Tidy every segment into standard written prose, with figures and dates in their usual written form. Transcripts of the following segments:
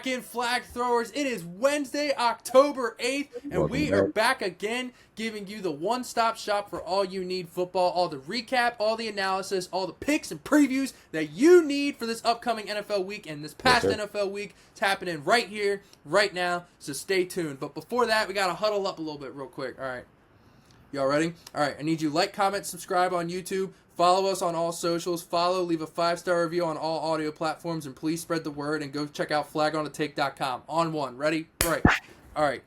back in, flag throwers. It is Wednesday, October 8th, and we are back again giving you the one-stop shop for all you need football, all the recap, all the analysis, all the picks and previews that you need for this upcoming NFL week and this past NFL week. It's happening right here, right now, so stay tuned. But before that, we got to huddle up a little bit real quick. All right. Y'all ready? All right, I need you like, comment, subscribe on YouTube. Follow us on all socials. Leave a 5-star review on all audio platforms, and please spread the word and go check out flagonthetape.com. On one. Ready? Right. All right.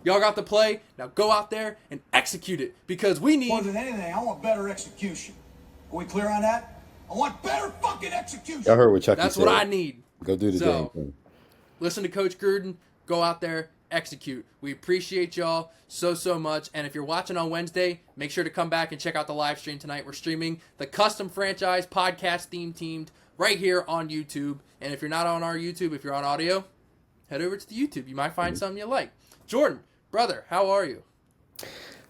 Y'all got the play. Now go out there and execute it because we need... More than anything, I want better execution. Are we clear on that? I want better fucking execution. Y'all heard what Chucky said. That's what I need. Go do the damn thing. Listen to Coach Gruden. Go out there. Execute. We appreciate y'all so much. And if you're watching on Wednesday, make sure to come back and check out the live stream tonight. We're streaming the custom franchise podcast teamed right here on YouTube. And if you're not on our YouTube, if you're on audio, head over to the YouTube. You might find something you like. Jordan, brother, how are you?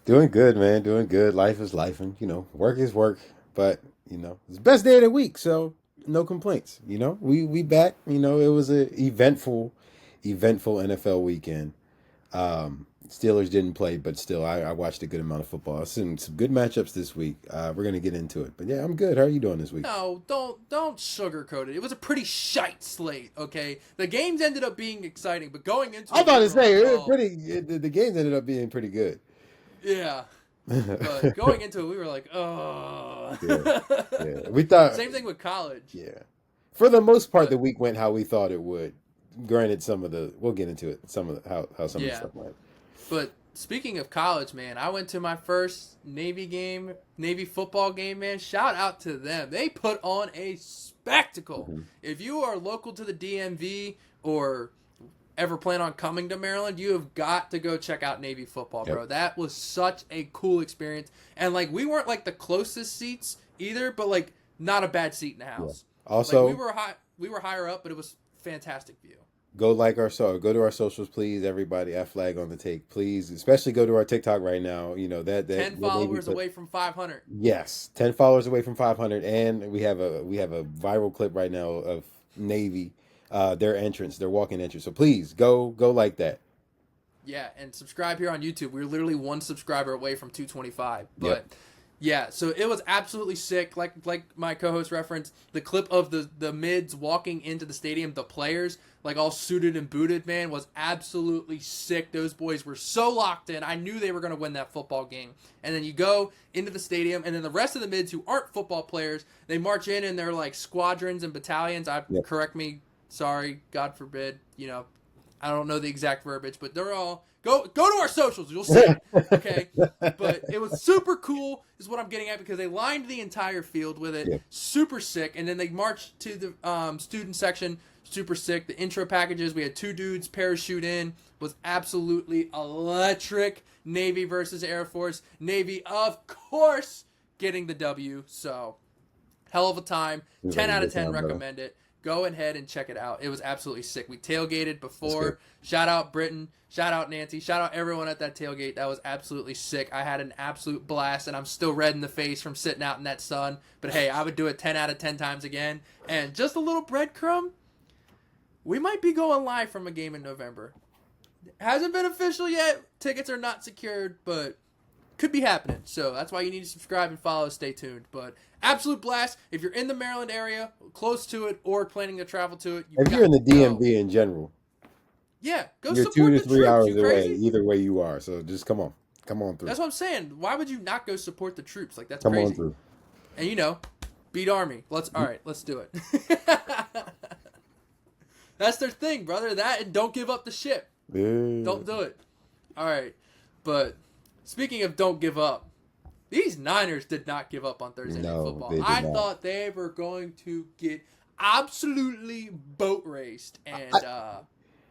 Doing good, man. Doing good. Life is life, and work is work. But it's the best day of the week, so no complaints. We back. It was an eventful NFL weekend. Steelers didn't play, but still, I watched a good amount of football. I've seen some good matchups this week. We're going to get into it. But yeah, I'm good. How are you doing this week? No, don't sugarcoat it. It was a pretty shite slate, okay? The games ended up being exciting, but going into I was about to say, the games ended up being pretty good. Yeah. But going into it, we were like, oh. Yeah. We thought... Same thing with college. Yeah. For the most part, the week went how we thought it would. Granted, we'll get into it, how some of the stuff went. But speaking of college, man, I went to my first Navy football game, man. Shout out to them. They put on a spectacle. Mm-hmm. If you are local to the DMV or ever plan on coming to Maryland, you have got to go check out Navy football, bro. That was such a cool experience. And, we weren't, the closest seats either, but, not a bad seat in the house. Yeah. Also, we were higher up, but it was fantastic view. Go to our socials, please, everybody. At Flag on the Take, please. Especially go to our TikTok right now. 10 followers away from 500. Yes, 10 followers away from 500, and we have a viral clip right now of Navy, their walk-in entrance. So please go like that. Yeah, and subscribe here on YouTube. We're literally one subscriber away from 225, but. Yeah, so it was absolutely sick. Like my co-host referenced, the clip of the mids walking into the stadium, the players, all suited and booted, man, was absolutely sick. Those boys were so locked in. I knew they were going to win that football game. And then you go into the stadium, and then the rest of the mids who aren't football players, they march in they're squadrons and battalions. Correct me, sorry, God forbid. I don't know the exact verbiage, but they're all... Go to our socials. You'll see it. Okay? But it was super cool is what I'm getting at because they lined the entire field with it. Yeah. Super sick. And then they marched to the student section. Super sick. The intro packages, we had 2 dudes parachute in. Was absolutely electric. Navy versus Air Force. Navy, of course, getting the W. So, hell of a time. 10 out of 10 recommend it. Go ahead and check it out. It was absolutely sick. We tailgated before. Shout out Britton. Shout out Nancy. Shout out everyone at that tailgate. That was absolutely sick. I had an absolute blast, and I'm still red in the face from sitting out in that sun. But, hey, I would do it 10 out of 10 times again. And just a little breadcrumb, we might be going live from a game in November. Hasn't been official yet. Tickets are not secured, but could be happening. So that's why you need to subscribe and follow. Stay tuned. But absolute blast. If you're in the Maryland area, close to it, or planning to travel to it. If you're in the DMV in general. Yeah, go you're support 2 to 3 hours away. Either way you are. So just come on through. That's what I'm saying. Why would you not go support the troops? That's come crazy. On through. And beat Army. Let's do it. That's their thing, brother. That and don't give up the ship. Yeah. Don't do it. All right, but speaking of don't give up, these Niners did not give up on Thursday Night Football. I thought they were going to get absolutely boat raced, and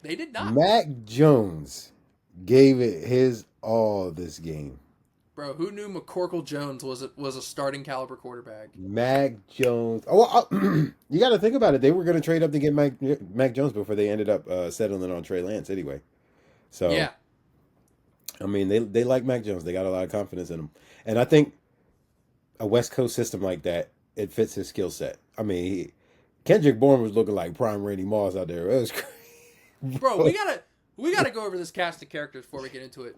they did not. Mac Jones gave it his all this game. Bro, who knew McCorkle Jones was a starting caliber quarterback? Mac Jones. Oh, you got to think about it. They were going to trade up to get Mac Jones before they ended up settling on Trey Lance anyway. So yeah. I mean, they like Mac Jones. They got a lot of confidence in him. And I think a West Coast system like that, it fits his skill set. I mean, Kendrick Bourne was looking like prime Randy Moss out there. It was crazy. Bro, we gotta go over this cast of characters before we get into it.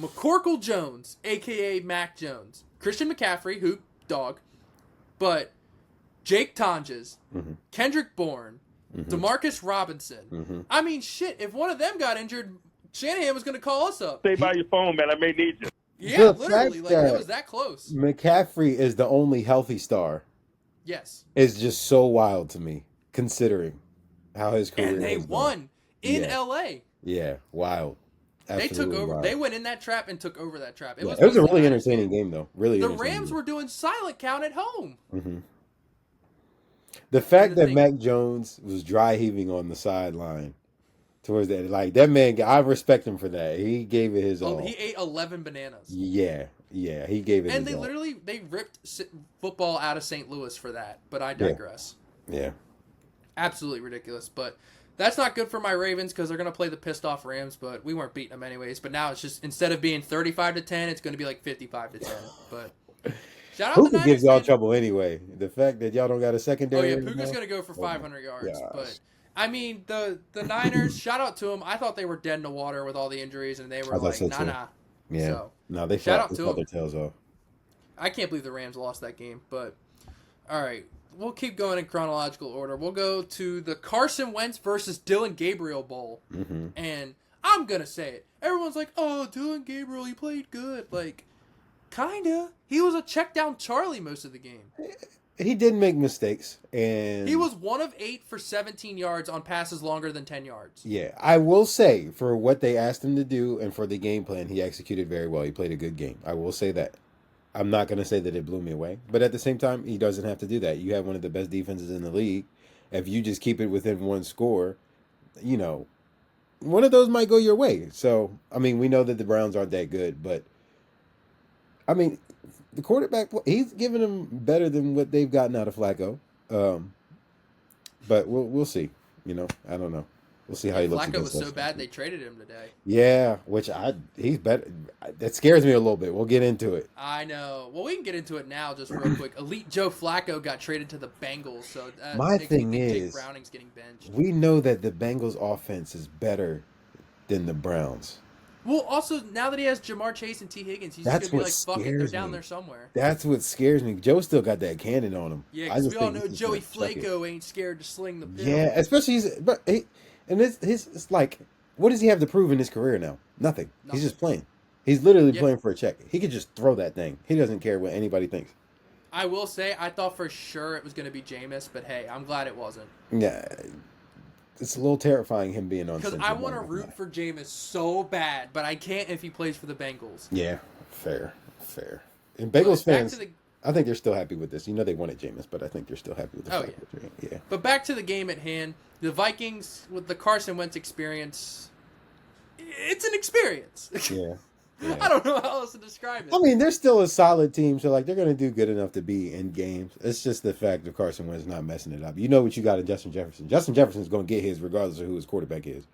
McCorkle Jones, aka Mac Jones, Christian McCaffrey, who dog, but Jake Tonjes, Kendrick Bourne, Demarcus Robinson. I mean, shit. If one of them got injured, Shanahan was gonna call us up. Stay by your phone, man. I may need you. Yeah, literally, like it was that close. McCaffrey is the only healthy star. Yes, It's just so wild to me, considering how his career. and they has won in Yeah. L.A. Yeah, wild. They took over. Wild. They went in that trap and took over that trap. It was a really Niners entertaining game, though. Really, The entertaining Rams game. were doing silent count at home. The fact the that thing- Mac Jones was dry heaving on the sideline towards that, like that man, I respect him for that. He gave it his all. He ate 11 bananas. Yeah, he gave it. And his they all. literally ripped football out of St. Louis for that. But I digress. Yeah. Absolutely ridiculous. But that's not good for my Ravens because they're going to play the pissed off Rams. But we weren't beating them anyways. But now it's just instead of being 35-10, it's going to be like 55-10. But shout out to Puka Niners. gives y'all man. trouble anyway. The fact that y'all don't got a Oh secondary. yeah, right Puka's now? going to go for 500 yards. gosh. But I mean the Niners. Shout out to them. I thought they were dead in the water with all the injuries, and they were I thought like, so, nah, too. nah. Yeah. So, No, they shout fought, out to their them. tails off. I can't believe the Rams lost that game, but all right. We'll keep going in chronological order. We'll go to the Carson Wentz versus Dylan Gabriel Bowl. And I'm going to say it. Everyone's like, oh, Dylan Gabriel, he played good. Like, kinda. He was a check down Charlie most of the game. He did make mistakes, and He was 1 of 8 for 17 yards on passes longer than 10 yards. yeah, I will say for what they asked him to do and for the game plan, he executed very well. He played a good game. I will say that. I'm not going to say that it blew me away, but at the same time, he doesn't have to do that. You have one of the best defenses in the league. If you just keep it within one score, one of those might go your way. So, I mean, we know that the Browns aren't that good, but I mean, the quarterback, he's giving them better than what they've gotten out of Flacco. But we'll see. I don't know. We'll see how he looks. Flacco was against so us. bad they traded him today. Yeah, which he's better. That scares me a little bit. We'll get into it. I know. Well, we can get into it now just real quick. Elite Joe Flacco got traded to the Bengals, so that My makes me thing think Jake is, Browning's getting benched. We know that the Bengals offense is better than the Browns. Well, also, now that he has Jamar Chase and T. Higgins, he's That's just going to be what like, fuck it, they're scares down me. there somewhere. That's what scares me. Joe still got that cannon on him. Yeah, I because just we all think know he's just Joey gonna chuck it. Flacco ain't scared to sling the pill. Yeah, especially it's like, what does he have to prove in his career now? Nothing. He's just playing. He's literally playing for a check. He could just throw that thing. He doesn't care what anybody thinks. I will say, I thought for sure it was going to be Jameis, but hey, I'm glad it wasn't. Yeah, it's a little terrifying him being on. Because I want to root for Jameis so bad, but I can't if he plays for the Bengals. Yeah, fair. And Bengals back fans, to the- I think they're still happy with this. They wanted Jameis, but I think they're still happy with the fact that yeah. But back to the game at hand, the Vikings with the Carson Wentz experience. It's an experience. Yeah. I don't know how else to describe it. I mean, they're still a solid team, so like they're going to do good enough to be in games. It's just the fact of Carson Wentz not messing it up. You know what you got in Justin Jefferson. Justin Jefferson's going to get his regardless of who his quarterback is.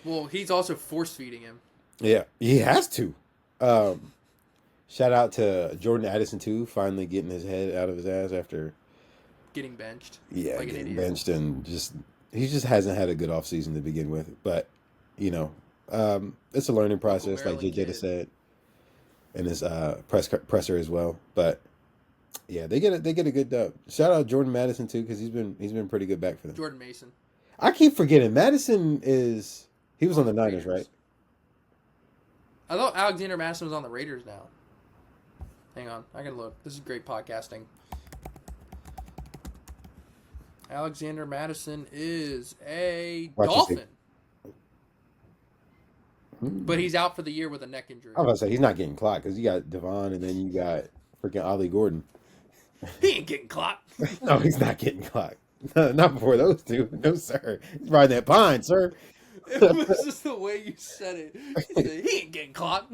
Well, he's also force feeding him. Yeah, he has to. Shout out to Jordan Addison too, finally getting his head out of his ass after Getting benched. like an getting idiot. benched and he just hasn't had a good offseason to begin with. But it's a learning process, like Maryland JJ kid. said in his presser as well. But yeah, they get a good dub. Shout out Jordan Madison too, because he's been pretty good back for them. Jordan Mason. I keep forgetting Madison he was on the Niners, Raiders. right? I thought Alexander Madison was on the Raiders now. Hang on, I can look. This is great podcasting. Alexander Madison is a Watch your Dolphin. But he's out for the year with a neck injury. I was about to say he's not getting clocked because you got Devon and then you got freaking Ollie Gordon. He ain't getting clocked. No, he's not getting clocked. Not before those two. No, sir. He's riding that pine, sir. It was just the way you said it. You said, he ain't getting clocked.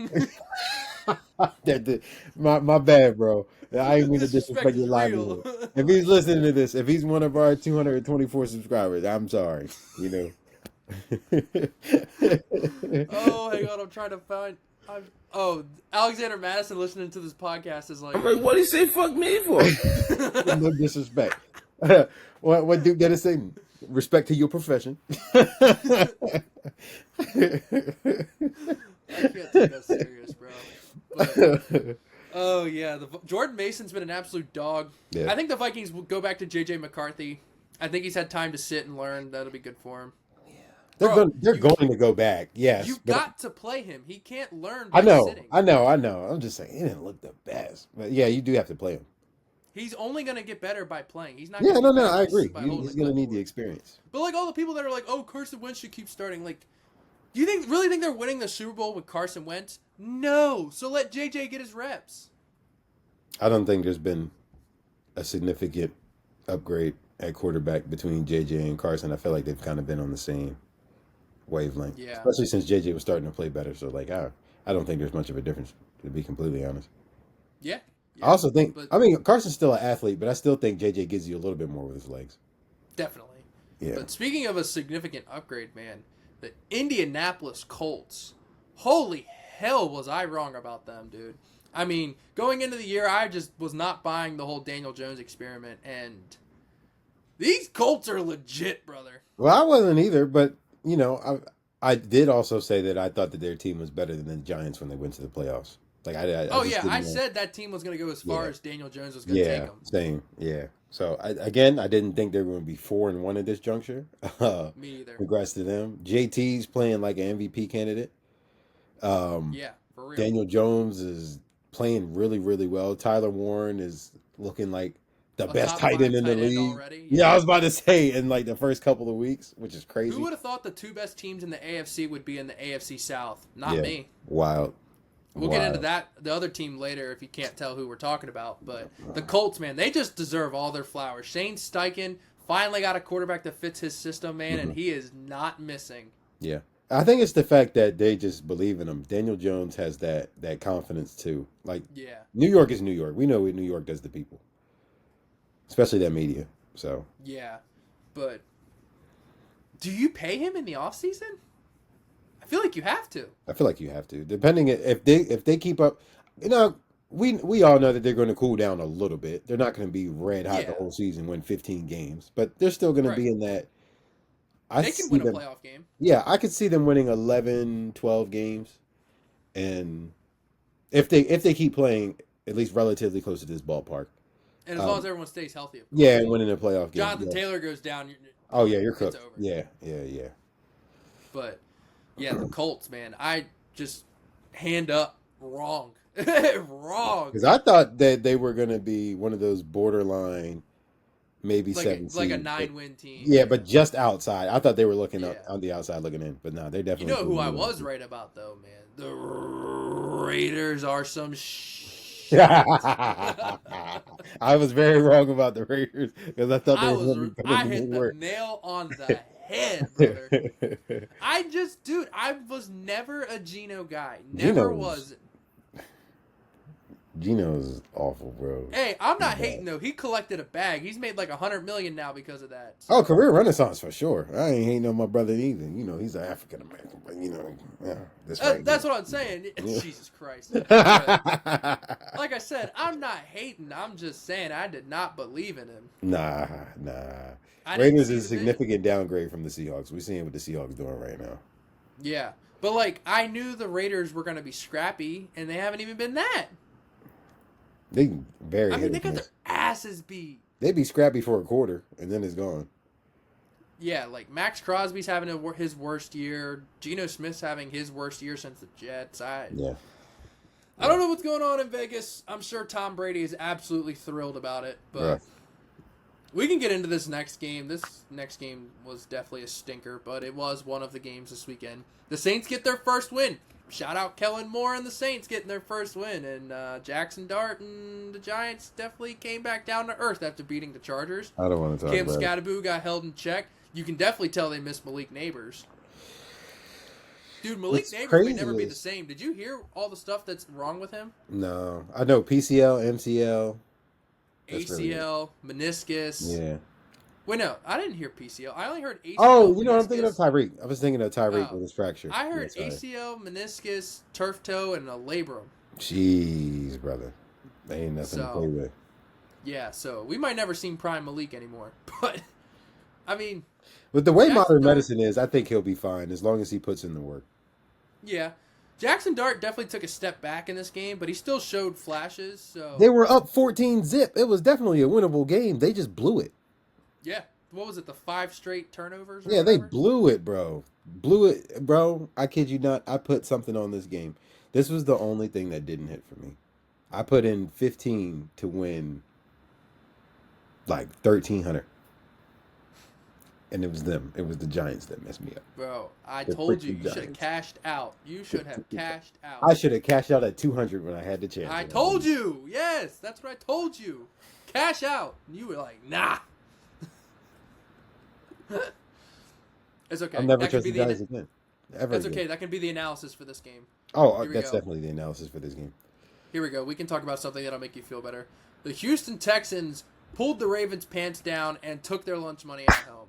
My bad, bro. I ain't mean to Disrespect disrespect your is livelihood. real. If he's listening to this, if he's one of our 224 subscribers, I'm sorry. Oh, hang on. I'm trying to find. Alexander Madison listening to this podcast is like, I'm like, what do you say fuck me for? No disrespect. What Duke gotta say? Respect to your profession. I can't take that serious, bro. But, oh yeah, Jordan Mason's been an absolute dog. Yeah. I think the Vikings will go back to JJ McCarthy. I think he's had time to sit and learn. That'll be good for him. They're going to go back. Yes, You but got to play him. He can't learn I by know, sitting. I know. I'm just saying he didn't look the best, but yeah, you do have to play him. He's only going to get better by playing. He's not. Yeah, gonna no, get better I agree. by holding He's the going to need the clipboard. experience. But like all the people that are like, "Oh, Carson Wentz should keep starting." Like, do you really think they're winning the Super Bowl with Carson Wentz? No. So let JJ get his reps. I don't think there's been a significant upgrade at quarterback between JJ and Carson. I feel like they've kind of been on the same wavelength, Yeah. especially since JJ was starting to play better. So like, I don't think there's much of a difference, to be completely honest. Yeah. I also think, but I mean, Carson's still an athlete, but I still think JJ gives you a little bit more with his legs. definitely. Yeah. But speaking of a significant upgrade, man, the Indianapolis Colts. Holy hell, was I wrong about them, dude? I mean, going into the year, I just was not buying the whole Daniel Jones experiment, and these Colts are legit, brother. Well, I wasn't either, but you know, I did also say that I thought that their team was better than the Giants when they went to the playoffs. Like I said that team was going to go as far as Daniel Jones was going to take them. Same, yeah. So I didn't think they were going to be 4-1 at this juncture. Me either. Congrats to them. JT's playing like an MVP candidate. Yeah, for real. Daniel Jones is playing really, really well. Tyler Warren is looking like the best tight end in the league. Already. Yeah, I was about to say in like the first couple of weeks, which is crazy. Who would have thought the two best teams in the AFC would be in the AFC South? Not me. Wild. We'll get into that, the other team later if you can't tell who we're talking about. But the Colts, man, they just deserve all their flowers. Shane Steichen finally got a quarterback that fits his system, man, and he is not missing. Yeah. I think it's the fact that they just believe in him. Daniel Jones has that confidence too. Like, yeah. New York is New York. We know what New York does to people, especially that media. So yeah, but do you pay him in the offseason? I feel like you have to. I feel like you have to, depending if they keep up. You know, we all know that they're going to cool down a little bit. They're not going to be red hot the whole season, win 15 games, but they're still going to be in that. They can win a playoff game. Yeah, I could see them winning 11, 12 games, and if they keep playing at least relatively close to this ballpark, and as long as everyone stays healthy, of course. Yeah, and winning a playoff game. Jonathan Taylor goes down. You're cooked. It's over. Yeah. But yeah, the Colts, man, I just hand up wrong, wrong. Because I thought that they were going to be one of those borderline. Maybe like 7 like a seed, 9-win team. Yeah, but just outside. I thought they were looking up on the outside looking in, but no, they're definitely. You know who I was right about though, man? The Raiders are some I was very wrong about the Raiders because I thought they were going to I hit the nail on the head, brother. I was never a Geno guy. Never was. Gino's awful, bro. Hey, I'm not hating though. He collected a bag. He's made like $100 million now because of that. So. Oh, career renaissance for sure. I ain't hating on my brother either. You know, he's an African American, but you know, that's what I'm saying. Jesus Christ. But, like I said, I'm not hating. I'm just saying I did not believe in him. Nah. Raiders is a significant downgrade from the Seahawks. We're seeing what the Seahawks doing right now. Yeah, but like I knew the Raiders were going to be scrappy, and they haven't even been that. They they got their asses beat. They be scrappy for a quarter, and then it's gone. Yeah, like Max Crosby's having his worst year. Geno Smith's having his worst year since the Jets. I don't know what's going on in Vegas. I'm sure Tom Brady is absolutely thrilled about it, but we can get into this next game. This next game was definitely a stinker, but it was one of the games this weekend. The Saints get their first win. Shout out Kellen Moore and the Saints getting their first win. And Jackson Dart and the Giants definitely came back down to earth after beating the Chargers. I don't want to talk about it. Cam Scatterboo got held in check. You can definitely tell they miss Malik Neighbors. Dude, Malik Neighbors may never be the same. Did you hear all the stuff that's wrong with him? No. I know PCL, MCL. ACL, meniscus. Yeah. Wait, no, I didn't hear PCL. I only heard ACL. Oh, you know what I'm thinking of? Tyreek. I was thinking of Tyreek with his fracture. I heard ACL, meniscus, turf toe, and a labrum. Jeez, brother. They ain't nothing to play with. Yeah, so we might never see prime Malik anymore. But I mean, With the way Jackson modern Dart, medicine is, I think he'll be fine as long as he puts in the work. yeah. Jackson Dart definitely took a step back in this game, but he still showed flashes. So They were up 14-zip. It was definitely a winnable game. They just blew it. yeah, what was it? The 5 straight turnovers or Yeah, they whatever. blew it, bro. Blew it, bro. I kid you not. I put something on this game. This was the only thing that didn't hit for me. I put in 15 to win like 1,300. And it was them. It was the Giants that messed me up. Bro, I The told you, freaking you should have Giants. cashed out. You should have cashed out. I should have cashed out at 200 when I had the chance. I told you. Yes, that's what I told you. Cash out. And you were like, nah. It's okay. I'll never That could trust be the the Giants again. Ever That's again. okay. That can be the analysis for this game. Oh, Here we that's go. definitely the analysis for this game. Here we go. We can talk about something that'll make you feel better. The Houston Texans pulled the Ravens' pants down and took their lunch money at home.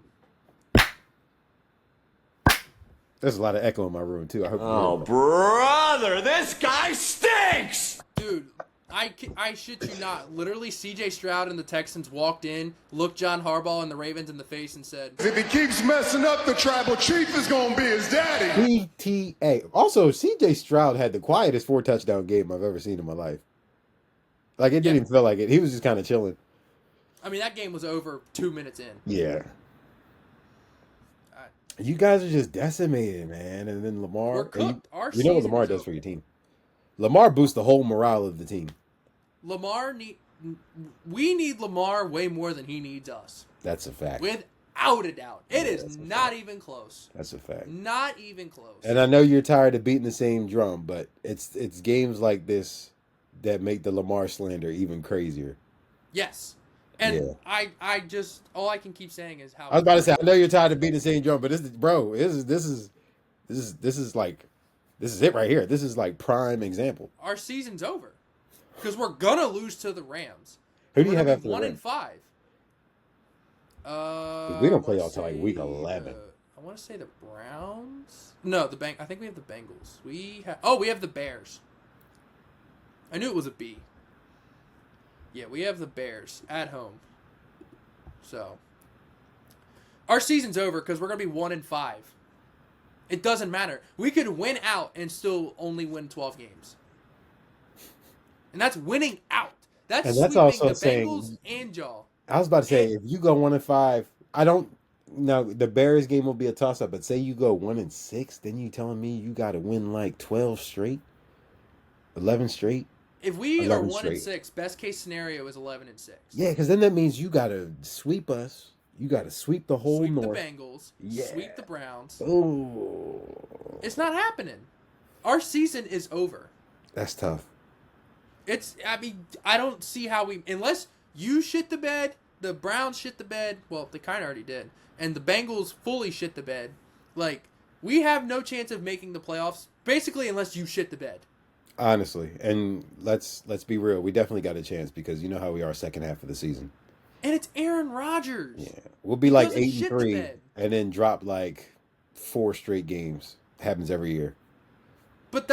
There's a lot of echo in my room, too. I hope Oh, brother, this guy stinks! Dude, I shit you not. Literally, C.J. Stroud and the Texans walked in, looked John Harbaugh and the Ravens in the face and said, If he keeps messing up, the tribal chief is going to be his daddy. PTA. Also, CJ Stroud had the quietest 4-touchdown game I've ever seen in my life. Like, it didn't even feel like it. He was just kind of chilling. I mean, that game was over 2 minutes in. Yeah. You guys are just decimated, man. And then Lamar. We're cooked. Our You know what season Lamar is does over. for your team. Lamar boosts the whole morale of the team. We need Lamar way more than he needs us. That's a fact. Without a doubt. It is that's a not fact. even close. That's a fact. Not even close. And I know you're tired of beating the same drum, but it's games like this that make the Lamar slander even crazier. Yes. And Yeah. I just all I can keep saying is how I was about to say, I know you're tired of beating the same drum, but this is it right here. This is like prime example. our season's over. Because we're gonna lose to the Rams. Who do you We're have gonna after be the 1 and Rams? 5. We don't I play wanna y'all till like say week 11. I want to say the Browns. No, I think we have the Bengals. We have the Bears. I knew it was a B. Yeah, we have the Bears at home. So our season's over because we're gonna be 1 and 5. It doesn't matter. We could win out and still only win 12 games. And that's winning out. That's And that's sweeping also the saying- Bengals and y'all. I was about to say, if you go 1 and 5, I don't. Now the Bears game will be a toss up, but say you go 1 and 6, then you telling me you got to win like 12 straight, 11 straight. If we are 11 1 and straight. 6, best case scenario is 11 and 6. Yeah, because then that means you got to sweep us. You got to sweep the whole Sweep North. the Bengals. Yeah. Sweep the Browns. Oh, It's not happening. Our season is over. that's tough. I don't see how unless you shit the bed, the Browns shit the bed, well, they kind of already did, and the Bengals fully shit the bed, like, we have no chance of making the playoffs, basically, unless you shit the bed. Honestly, and let's be real. We definitely got a chance because you know how we are second half of the season. And it's Aaron Rodgers. Yeah, we'll be like doesn't 8 shit and the 3, bed. and then drop like 4 straight games. Happens every year. But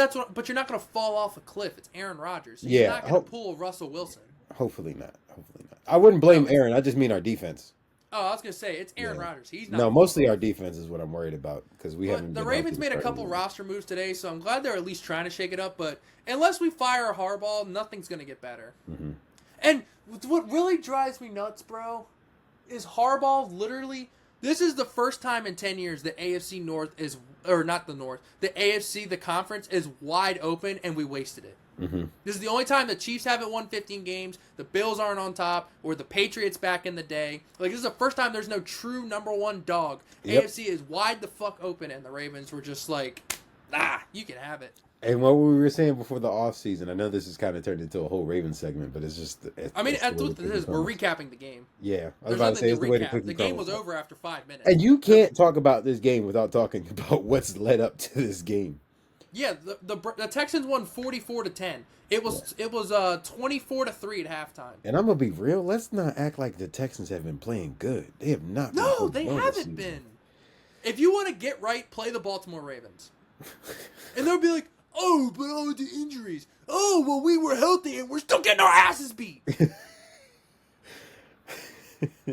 you're not going to fall off a cliff. It's Aaron Rodgers. He's Yeah, not going to pull a Russell Wilson. Hopefully not. Hopefully not. I wouldn't blame No, Aaron. I just mean our defense. Oh, I was going to say, it's Aaron Yeah. Rodgers. He's not. No, gonna mostly pull our it. defense is what I'm worried about because we haven't. But the been Ravens healthy made a to start couple the year. roster moves today, so I'm glad they're at least trying to shake it up. But unless we fire Harbaugh, nothing's going to get better. Mm-hmm. And what really drives me nuts, bro, is Harbaugh literally. This is the first time in 10 years the AFC North is, or not the North, the AFC, the conference is wide open, and we wasted it. Mm-hmm. This is the only time the Chiefs haven't won 15 games, the Bills aren't on top, or the Patriots back in the day. Like, this is the first time there's no true number one dog. Yep. AFC is wide the fuck open, and the Ravens were just like, you can have it. And what we were saying before the offseason, I know this has kind of turned into a whole Ravens segment, but it's just. That's the way what the this cookie is. We're crumbles. recapping the game. Yeah, I was There's about to say nothing it's to the way the recap. cookie The game was crumbles. over after 5 minutes. And you can't talk about this game without talking about what's led up to this game. Yeah, the Texans won 44-10. It was 24-3 at halftime. And I'm gonna be real. Let's not act like the Texans have been playing good. They have not. been No, playing they well this haven't season. been. If you want to get right, play the Baltimore Ravens. And they'll be like, oh, but all the injuries. Oh, well, we were healthy and we're still getting our asses beat.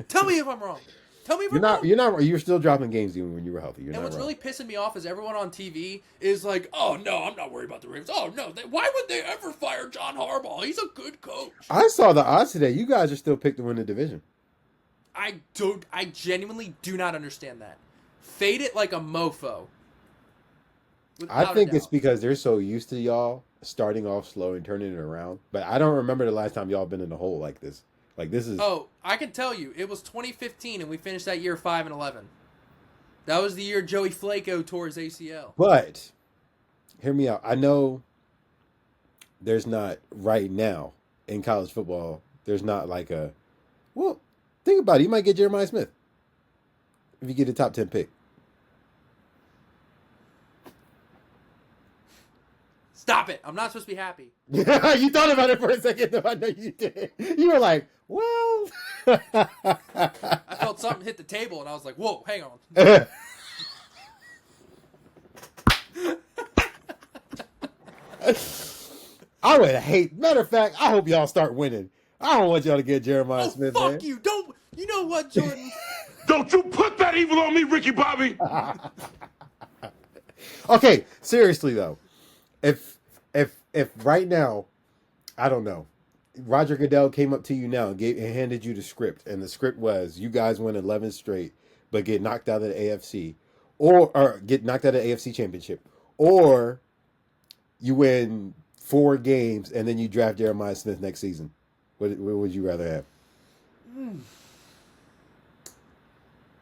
Tell me if I'm wrong. Tell me if I'm wrong. You're still dropping games even when you were healthy. And what's really pissing me off is everyone on TV is like, oh, no, I'm not worried about the Ravens. Oh, no, why would they ever fire John Harbaugh? He's a good coach. I saw the odds today. You guys are still picked to win the division. I genuinely do not understand that. Fade it like a mofo. I think it's because they're so used to y'all starting off slow and turning it around. But I don't remember the last time y'all been in a hole like this. Like this is. Oh, I can tell you, it was 2015, and we finished that year 5-11. That was the year Joey Flacco tore his ACL. But hear me out. I know there's not right now in college football. There's not like a. Well, think about it. You might get Jeremiah Smith if you get a top 10 pick. Stop it. I'm not supposed to be happy. You thought about it for a second, though. I know you did. You were like, well. I felt something hit the table, and I was like, whoa, hang on. I would hate. Matter of fact, I hope y'all start winning. I don't want y'all to get Jeremiah Smith, fuck man. you. Don't. You know what, Jordan? Don't you put that evil on me, Ricky Bobby. Okay, seriously, though. If right now, I don't know, Roger Goodell came up to you now and handed you the script, and the script was you guys win 11 straight, but get knocked out of the AFC, or get knocked out of the AFC Championship, or you win 4 games and then you draft Jeremiah Smith next season. What would you rather have?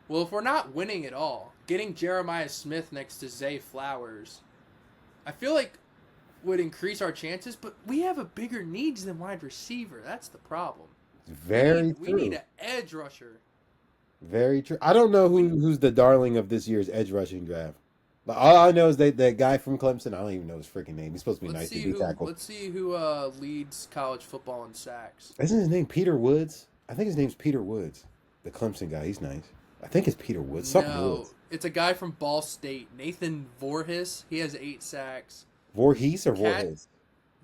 Well, if we're not winning at all, getting Jeremiah Smith next to Zay Flowers, I feel like would increase our chances, but we have a bigger needs than wide receiver. That's the problem. Very true. We need an edge rusher. Very true. I don't know who's the darling of this year's edge rushing draft. But all I know is that guy from Clemson. I don't even know his freaking name. He's supposed to be nice to be tackled. Let's see who leads college football in sacks. Isn't his name Peter Woods? I think his name's Peter Woods. The Clemson guy. He's nice. I think it's Peter Woods. Woods. It's a guy from Ball State. Nathan Voorhees. He has 8 sacks. Voorhees or Voorhees?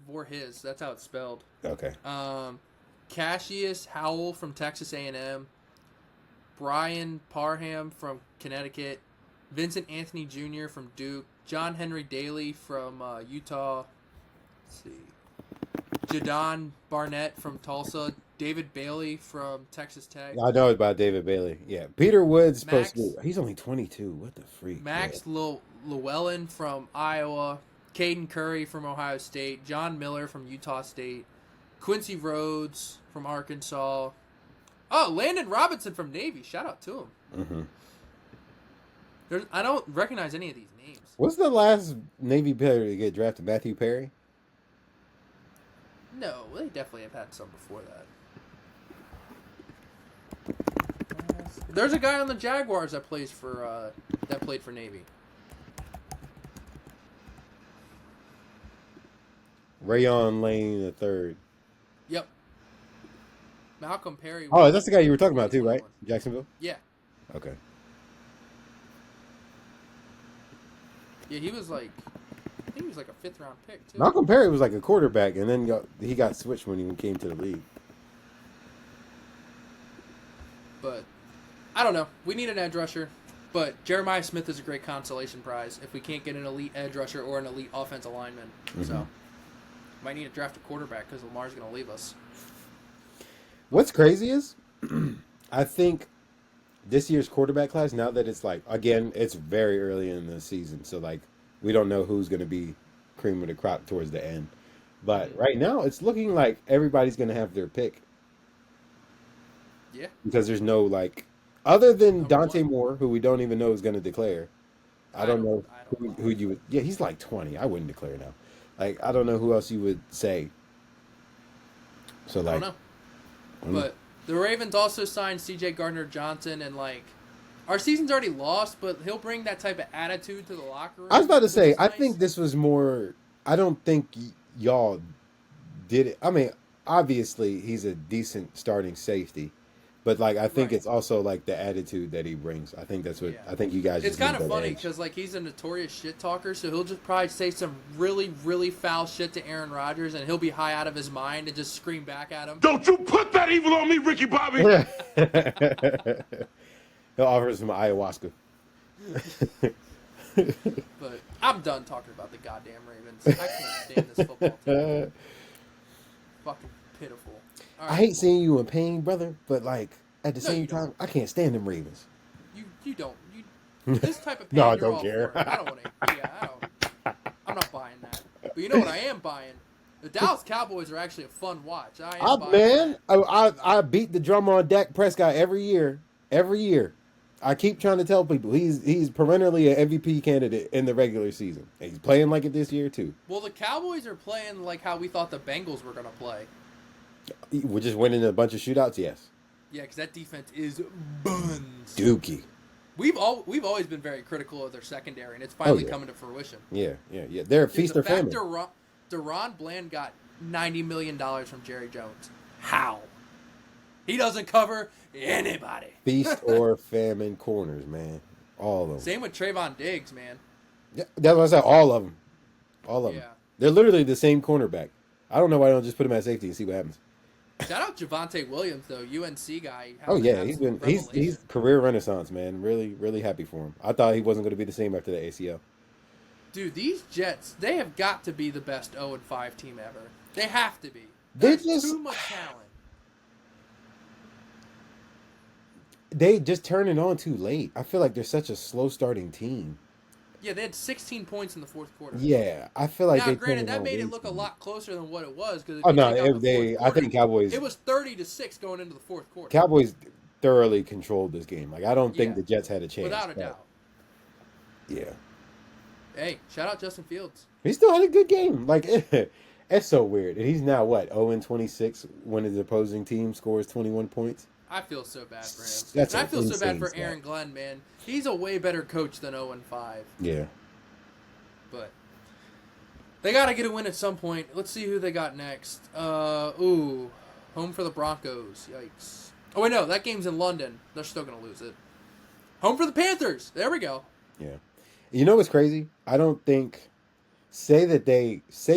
Voorhees. That's how it's spelled. Okay. Cassius Howell from Texas A&M. Brian Parham from Connecticut. Vincent Anthony Jr. from Duke. John Henry Daly from Utah. Let's see. Jadon Barnett from Tulsa. David Bailey from Texas Tech. I know about David Bailey. Yeah. Peter Woods supposed to be. He's only 22. What the freak? Max Llewellyn from Iowa. Caden Curry from Ohio State. John Miller from Utah State. Quincy Rhodes from Arkansas. Oh, Landon Robinson from Navy. Shout out to him. Mm-hmm. I don't recognize any of these names. What's the last Navy player to get drafted? Matthew Perry? No, they definitely have had some before that. There's a guy on the Jaguars that played for Navy. Rayon Lane III. Yep. Malcolm Perry. Oh, that's the guy you were talking about too, right? Jacksonville? Yeah. Okay. Yeah, he was like a 5th round pick too. Malcolm Perry was like a quarterback, and then he got switched when he came to the league. But I don't know. We need an edge rusher. But Jeremiah Smith is a great consolation prize if we can't get an elite edge rusher or an elite offensive lineman. Mm-hmm. So might need to draft a quarterback because Lamar's going to leave us. What's crazy is I think this year's quarterback class, now that it's like, again, it's very early in the season. So, like, we don't know who's going to be cream of the crop towards the end. But right now, it's looking like everybody's going to have their pick. Yeah. Because there's no, like, other than Dante Moore, who we don't even know is going to declare. I don't know who you would. Yeah, he's like 20. I wouldn't declare now. Like, I don't know who else you would say. So, like. I don't know. But the Ravens also signed C.J. Gardner-Johnson, and, like, our season's already lost, but he'll bring that type of attitude to the locker room. I was about to say, I think this was more. I don't think y'all did it. I mean, obviously, he's a decent starting safety. But, like, I think it's also, like, the attitude that he brings. I think that's what, I think you guys It's kind of funny because, like, he's a notorious shit talker, so he'll just probably say some really, really foul shit to Aaron Rodgers, and he'll be high out of his mind and just scream back at him. Don't you put that evil on me, Ricky Bobby. He'll offer some ayahuasca. But I'm done talking about the goddamn Ravens. I can't stand this football team. Fucking pitiful. All I right. hate seeing you in pain, brother, but like at the No, same you don't. time, I can't stand them Ravens. You don't. This type of pain, No, I you're don't all care. for it. I don't want to. Yeah, I don't. I'm not buying that. But you know what I am buying? The Dallas Cowboys are actually a fun watch. I am buying Man, that. I beat the drum on Dak Prescott every year. Every year. I keep trying to tell people he's perennially an MVP candidate in the regular season. And he's playing like it this year too. Well, the Cowboys are playing like how we thought the Bengals were going to play. We're just winning a bunch of shootouts, yes. Yeah, because that defense is buns. Dookie. We've always been very critical of their secondary, and it's finally yeah. coming to fruition. Yeah. They're a feast the or fact famine. Deron Bland got $90 million from Jerry Jones. How? He doesn't cover anybody. Feast or famine corners, man. All of them. Same with Trayvon Diggs, man. Yeah, that's what I said. All of them. All of them. Yeah. They're literally the same cornerback. I don't know why I don't just put him at safety and see what happens. Shout out Javonte Williams though, UNC guy. Oh yeah, he's career renaissance, man. Really, really happy for him. I thought he wasn't going to be the same after the ACL. Dude, these Jets, they have got to be the best 0-5 team ever. They have to be. They There's just too much talent. They just turn it on too late. I feel like they're such a slow starting team. Yeah, they had 16 points in the fourth quarter. Yeah, I feel like Now, they granted, turn that on made way it look a too lot closer than what it was. Cause Oh, no, I quarter, think Cowboys- It was 30-6 going into the fourth quarter. Cowboys thoroughly controlled this game. Like I don't think Yeah. the Jets had a chance. Without a but, doubt. Yeah. Hey, shout out Justin Fields. He still had a good game. Like it's so weird. And he's now what, 0-26 when his opposing team scores 21 points. I feel so bad for him. That's And I feel so bad insane for stat. Aaron Glenn, man. He's a way better coach than 0-5. Yeah. But they got to get a win at some point. Let's see who they got next. Home for the Broncos. Yikes. Oh, wait, no. That game's in London. They're still going to lose it. Home for the Panthers. There we go. Yeah. You know what's crazy? I don't think say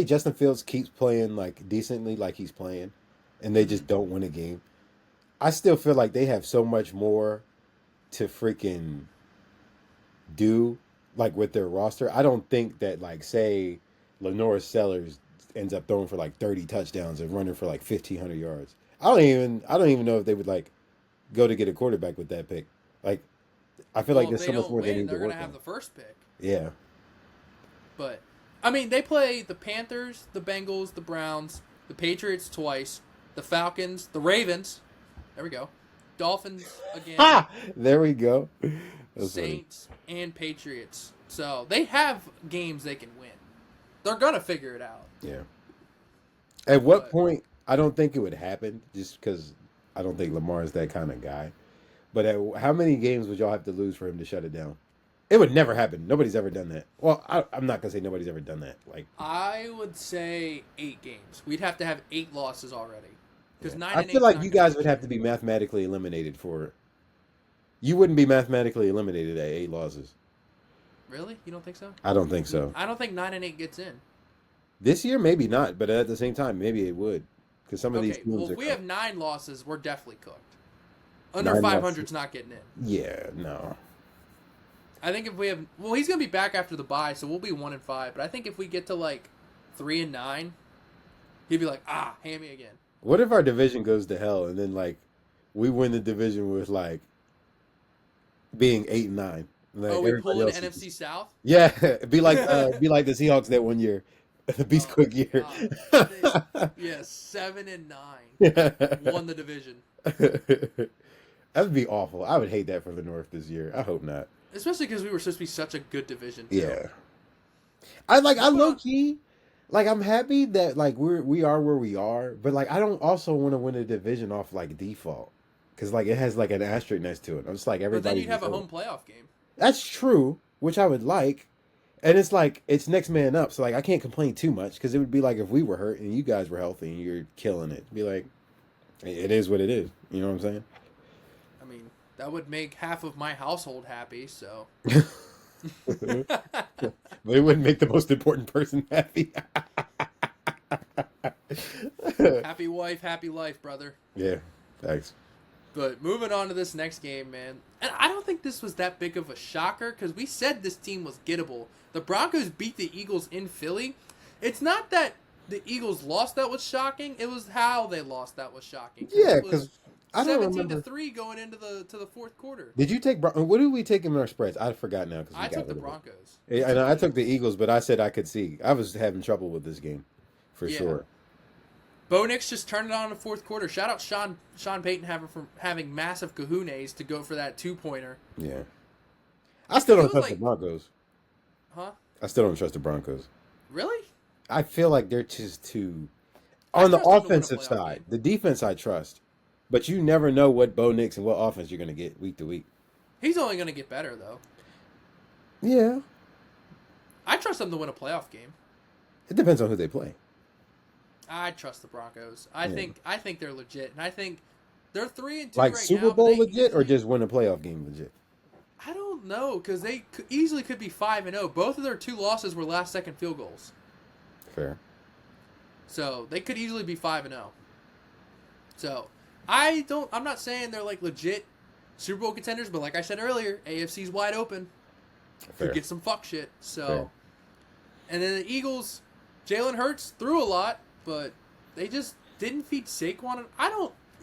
Justin Fields keeps playing like decently like he's playing and they just don't win a game. I still feel like they have so much more to freaking do like with their roster. I don't think that like say Lenore Sellers ends up throwing for like 30 touchdowns and running for like 1,500 yards. I don't even know if they would like go to get a quarterback with that pick. Like I feel like Well, there's if so they much don't more they win, need to they're going work to have on. the first pick. Yeah. But, I mean, they play the Panthers, the Bengals, the Browns, the Patriots twice, the Falcons, the Ravens. There we go. Dolphins again. Ha! There we go. That's funny. Saints and Patriots. So they have games they can win. They're gonna figure it out. Yeah. At what But- point? I don't think it would happen, just because I don't think Lamar is that kind of guy. But how many games would y'all have to lose for him to shut it down? It would never happen. Nobody's ever done that. Well, I'm not gonna say nobody's ever done that. Like I would say 8 games. We'd have to have 8 losses already. Because 9 I and feel 8's like not you gonna guys be would have to be mathematically eliminated for. You wouldn't be mathematically eliminated at 8 losses. Really? You don't think so? I don't think so. I don't think 9 and 8 gets in. This year, maybe not, but at the same time, maybe it would, because some of these Okay, teams well, are. if we have 9 losses, we're definitely cooked. Under 9 500's not getting in. Yeah, no. I think if we have, well, he's gonna be back after the bye, so we'll be 1-5. But I think if we get to like 3-9, he'd be like, hand me again. What if our division goes to hell and then like we win the division with like being 8-9? Like, Oh, we everybody pull an else is- NFC South. Yeah, be like the Seahawks that one year, the Beast Quick year. Yeah, 7-9, Yeah. won the division. That'd be awful. I would hate that for the North this year. I hope not. Especially because we were supposed to be such a good division. Too. Yeah. I low key, like I'm happy that like we are where we are, but like I don't also want to win a division off like default, because like it has like an asterisk next to it. I'm just like But everybody. then you'd have a home playoff game. That's true, which I would like, and it's like it's next man up. So like I can't complain too much, because it would be like if we were hurt and you guys were healthy and you're killing it. It'd be like, it is what it is. You know what I'm saying? I mean, that would make half of my household happy. So. But it wouldn't make the most important person happy. Happy wife, happy life, brother. Yeah, thanks. But moving on to this next game, man. And I don't think this was that big of a shocker because we said this team was gettable. The Broncos beat the Eagles in Philly. It's not that the Eagles lost that was shocking. It was how they lost that was shocking. Yeah, because I don't remember. 17-3 going into the fourth quarter. Did you take what did we take in our spreads? I forgot now. I took the Broncos. And I took the Eagles, but I said I could see. I was having trouble with this game, for sure. Bo Nix just turned it on in the fourth quarter. Shout out Sean Payton having massive kahunas to go for that 2-pointer. Yeah. I still don't trust the Broncos. Huh? I still don't trust the Broncos. Really? I feel like they're just too... On the offensive side. The defense I trust. But you never know what Bo Nix and what offense you're going to get week to week. He's only going to get better, though. Yeah. I trust them to win a playoff game. It depends on who they play. I trust the Broncos. I think they're legit, and I think they're 3-2 like right Super now, Bowl legit, or just win a playoff game legit? I don't know because they easily could be 5-0. Both of their 2 losses were last-second field goals, Fair. so they could easily be 5-0. So I'm not saying they're like legit Super Bowl contenders, but like I said earlier, AFC's wide open. Fair. Could get some fuck shit. So, Fair. And then the Eagles, Jalen Hurts threw a lot. But they just didn't feed Saquon.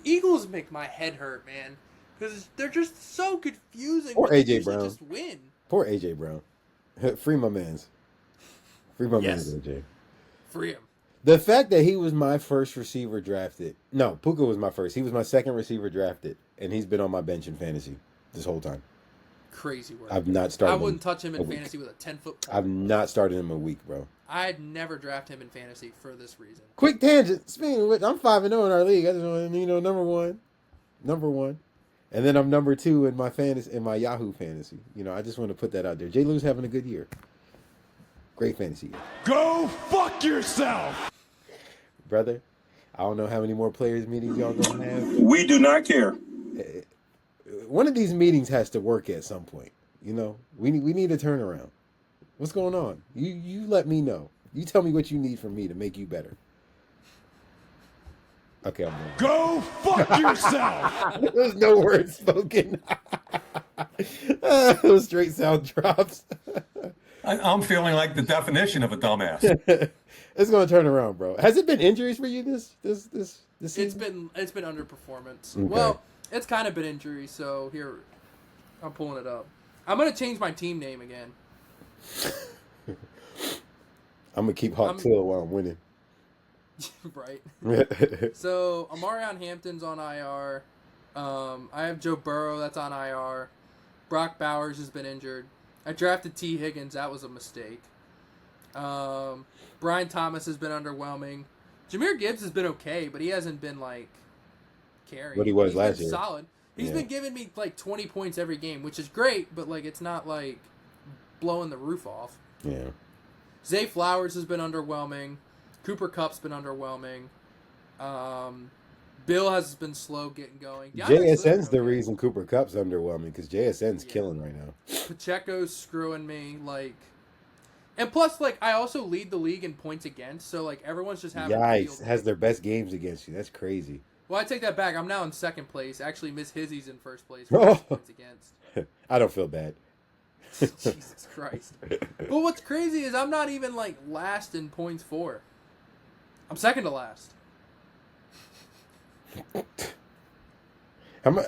Eagles make my head hurt, man. Because they're just so confusing. Poor A.J. Brown. Just win. Poor A.J. Brown. Free my mans. Free my mans, A.J. Free him. The fact that he was my first receiver drafted. No, Puka was my first. He was my second receiver drafted. And he's been on my bench in fantasy this whole time. Crazy work. I've not started I wouldn't touch him in fantasy with a 10-foot pole. I've not started him a week, bro. I'd never draft him in fantasy for this reason. Quick tangent. Speaking of which, I'm 5-0 in our league. I just want to, number one, and then I'm number 2 in my Yahoo fantasy. I just want to put that out there. J. Lou's having a good year. Great fantasy year. Go fuck yourself, brother. I don't know how many more players meetings y'all gonna have. We do not care. One of these meetings has to work at some point. We need a turnaround. What's going on? You let me know. You tell me what you need from me to make you better. Okay, I'm done. go fuck yourself. There's no words spoken. Those straight sound drops. I'm feeling like the definition of a dumbass. It's gonna turn around, bro. Has it been injuries for you this season? It's been underperformance. Okay. Well, it's kind of been injury. So here, I'm pulling it up. I'm gonna change my team name again. I'm gonna keep Hawk Till while I'm winning. Right. So Amarion Hampton's on IR. I have Joe Burrow that's on IR. Brock Bowers has been injured. I drafted T. Higgins. That was a mistake. Brian Thomas has been underwhelming. Jahmyr Gibbs has been okay, but he hasn't been like carrying. What he was last year. Solid. He's been giving me like 20 points every game, which is great, but like it's not like blowing the roof off. Yeah. Zay Flowers has been underwhelming. Cooper Kupp's been underwhelming. Bill has been slow getting going. JSN's the reason Cooper Kupp's underwhelming because JSN's killing right now. Pacheco's screwing me, and plus, I also lead the league in points against, so everyone's just having. Yikes! Has their best games against you. That's crazy. Well, I take that back. I'm now in second place. Actually, Miss Hizzy's in first place for points against. I don't feel bad. Jesus Christ! But what's crazy is I'm not even last in points for. I'm second to last.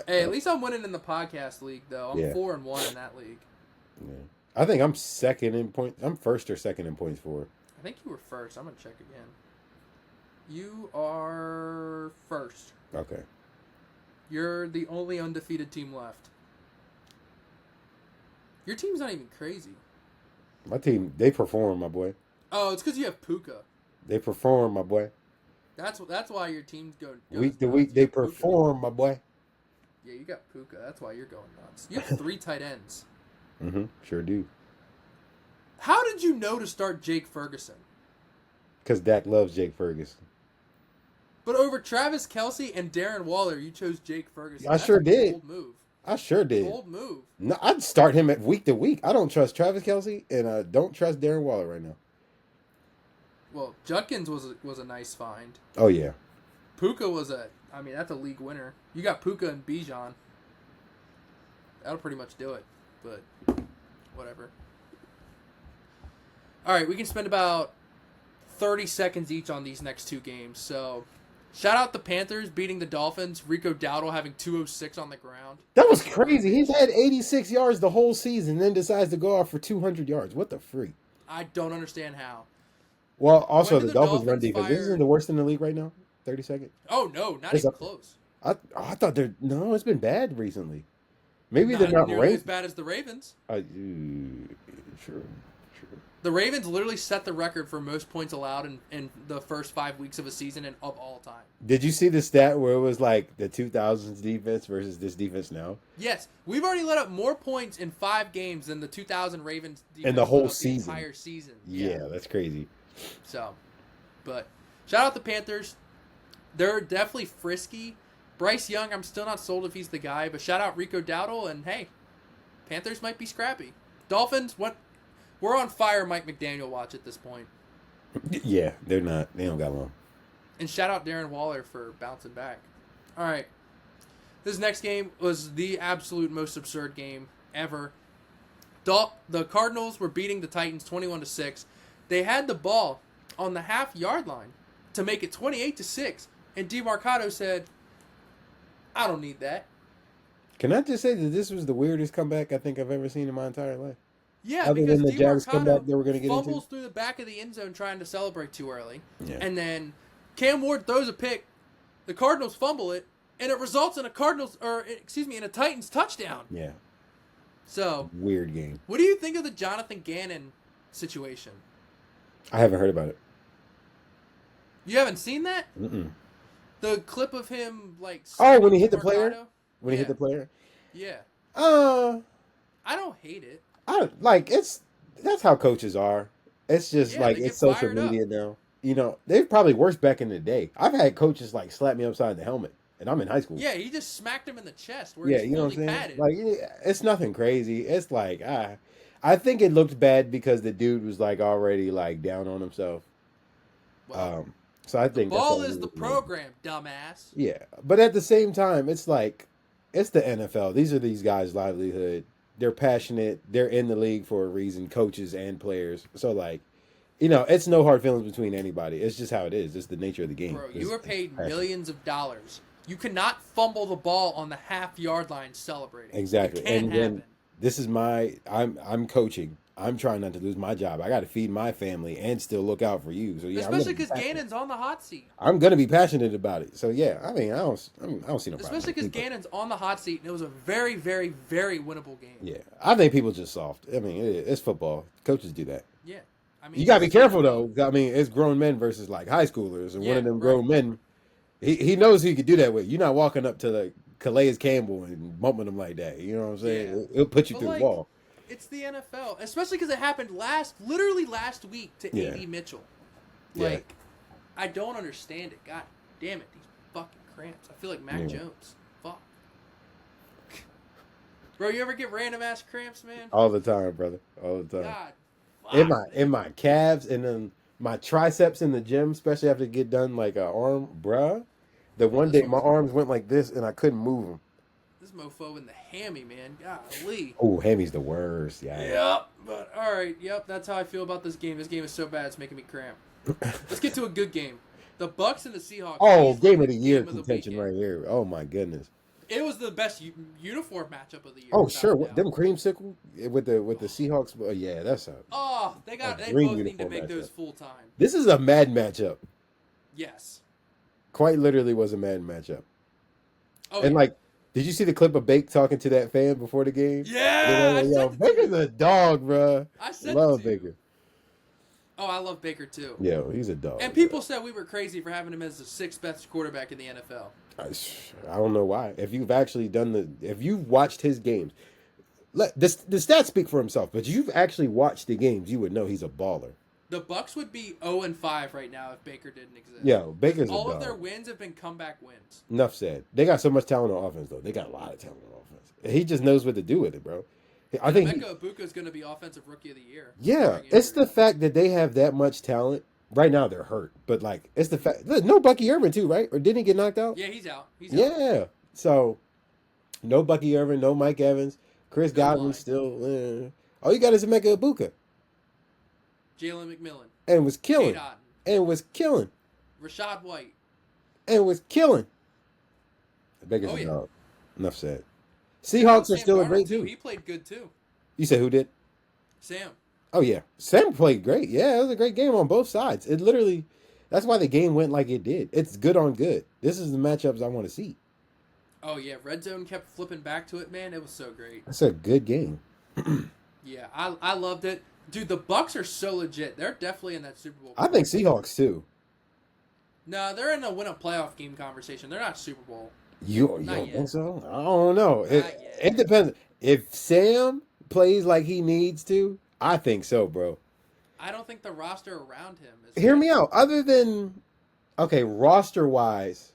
Hey, at least I'm winning in the podcast league, though. I'm 4-1 in that league. Yeah. I think I'm second in points. I'm first or second in points for. I think you were first. I'm gonna check again. You are first. Okay. You're the only undefeated team left. Your team's not even crazy. My team, they perform, my boy. Oh, it's because you have Puka. They perform, my boy. That's why your team's goes week to nuts. week. They perform, my boy. Yeah, you got Puka. That's why you're going nuts. You have 3 tight ends. Sure do. How did you know to start Jake Ferguson? Because Dak loves Jake Ferguson. But over Travis Kelce and Darren Waller, you chose Jake Ferguson. I sure did. Bold move. I sure did. Bold move. No, I'd start him at week to week. I don't trust Travis Kelce, and I don't trust Darren Waller right now. Well, Judkins was a nice find. Oh yeah. Puka was I mean, that's a league winner. You got Puka and Bijan. That'll pretty much do it. But whatever. All right, we can spend about 30 seconds each on these next two games. So, shout out the Panthers beating the Dolphins. Rico Dowdle having 206 on the ground. That was crazy. He's had 86 yards the whole season, then decides to go off for 200 yards. What the freak? I don't understand how. Well, also When the did the Dolphins run Dolphins defense. fire- Isn't it the worst in the league right now? 30 seconds. Oh, no, not It's even up- close. I thought they're no. It's been bad recently. Maybe they're not nearly as ranked. bad as the Ravens. Sure. The Ravens literally set the record for most points allowed in the first 5 weeks of a season and of all time. Did you see the stat where it was like the 2000s defense versus this defense now? Yes, we've already let up more points in 5 games than the 2000 Ravens defense In the whole let up season. The entire season. Yeah, that's crazy. So, but shout out the Panthers. They're definitely frisky. Bryce Young, I'm still not sold if he's the guy, but shout out Rico Dowdle, and hey, Panthers might be scrappy. Dolphins, we're on fire Mike McDaniel watch at this point. Yeah, they're not. They don't got long. And shout out Darren Waller for bouncing back. All right. This next game was the absolute most absurd game ever. The Cardinals were beating the Titans 21-6. They had the ball on the half-yard line to make it 28-6, and DeMarcado said, I don't need that. Can I just say that this was the weirdest comeback I think I've ever seen in my entire life? Yeah, Other because than the Jags comeback DeMarcado they were gonna get into? fumbles through the back of the end zone trying to celebrate too early. Yeah. And then Cam Ward throws a pick. The Cardinals fumble it, and it results in in a Titans touchdown. Yeah, So, weird game. what do you think of the Jonathan Gannon situation? I haven't heard about it. You haven't seen that? Mm-mm. The clip of him Oh, when he hit the player? Mercado? When he hit the player? Yeah. Uh, I don't hate it. that's how coaches are. It's just Yeah, they get it's social fired up. media now. You know, they're probably worse back in the day. I've had coaches slap me upside the helmet, and I'm in high school. Yeah, he just smacked him in the chest where Yeah, he's you know what fully I'm saying? padded. It's nothing crazy. It's I think it looked bad because the dude was already down on himself. Well, So I think that's ball all is it the was. program, dumbass. Yeah, but at the same time, it's it's the NFL. These are these guys' livelihood. They're passionate. They're in the league for a reason, coaches and players. So it's no hard feelings between anybody. It's just how it is. It's the nature of the game. Bro, you were paid passion. millions of dollars. You cannot fumble the ball on the half-yard line celebrating. Exactly. It can't And then happen. this is I'm coaching. I'm trying not to lose my job. I got to feed my family and still look out for you. So yeah, Especially because Gannon's on the hot seat. I'm gonna be passionate about it. So yeah, I don't see no problem. Especially because Gannon's on the hot seat, and it was a very, very, very winnable game. Yeah, I think people just soft. I mean, it's football. Coaches do that. Yeah. I mean, You gotta be careful though. I mean, it's grown men versus high schoolers, and one Yeah, of them right. grown men, he knows he could do that with. You're not walking up to Calais Campbell and bumping him like that. You know what I'm saying? Yeah. It'll put you But, through the wall. It's the NFL, especially because it happened literally last week to Yeah. A.D. Mitchell. Yeah. I don't understand it. God damn it, these fucking cramps. I feel like Mac Yeah. Jones. Fuck. Bro, you ever get random ass cramps, man? All the time, brother. All the time. God. Fuck. In my calves and then my triceps in the gym, especially after I get done an arm, bruh. The one day my arms went like this and I couldn't move them. This mofo in the hammy, man. Golly. Oh, Hammy's the worst. Yeah. Yep. But all right. Yep. That's how I feel about this game. This game is so bad it's making me cramp. Let's get to a good game. The Bucs and the Seahawks. Oh, easily game of the year game of the contention weekend. right here. Oh my goodness. It was the best uniform matchup of the year. Oh without sure, a doubt. them creamsicle with the Seahawks. Oh yeah, that's a. Oh, they dream both need to uniform make those matchup. full time. This is a mad matchup. Yes. Quite literally was a mad matchup. Oh, And yeah. did you see the clip of Bake talking to that fan before the game? Yeah, I Yo, sent it to Baker's you. a dog, bro. I sent Love it to you. Baker. Oh, I love Baker too. Yo, he's a dog. And people said we were crazy for having him as the 6th best quarterback in the NFL. I don't know why. If you've actually if you've watched his games, the stats speak for himself. But you've actually watched the games, you would know he's a baller. The Bucs would be 0-5 right now if Baker didn't exist. Yo, Baker's All a of dog. their wins have been comeback wins. Enough said. They got so much talent on offense, though. They got a lot of talent on offense. He just knows what to do with it, bro. I think. Emeka Ibuka is going to be offensive rookie of the year. Yeah, Barring it's injury. the fact that they have that much talent Right now they're hurt, but like it's the fact. Look, no Bucky Irvin too, right? Or didn't he get knocked out? Yeah, he's out. He's out. Yeah. So no Bucky Irvin, no Mike Evans, Chris No Godwin line. still. All you got is Emeka Ibuka, Jalen McMillan. and was killing, Cade Otton. and was killing, Rashad White. and was killing. Baker's Oh, a yeah. dog. Enough said. Seahawks are Sam still a Darnold, great too. team. He played good, too. You said who did? Sam. Oh yeah, Sam played great. Yeah, it was a great game on both sides. It literally, that's why the game went like it did. It's good on good. This is the matchups I want to see. Oh, yeah. Red Zone kept flipping back to it, man. It was so great. It's a good game. Yeah, I loved it. Dude, the Bucs are so legit. They're definitely in that Super Bowl. I think Seahawks too. No, they're in a win a playoff game conversation. They're not Super Bowl. You Not don't yet. think so? I don't know. Not It yet. it depends. If Sam plays like he needs to, I think so, bro. I don't think the roster around him is. Hear me out. Other than, okay, roster wise,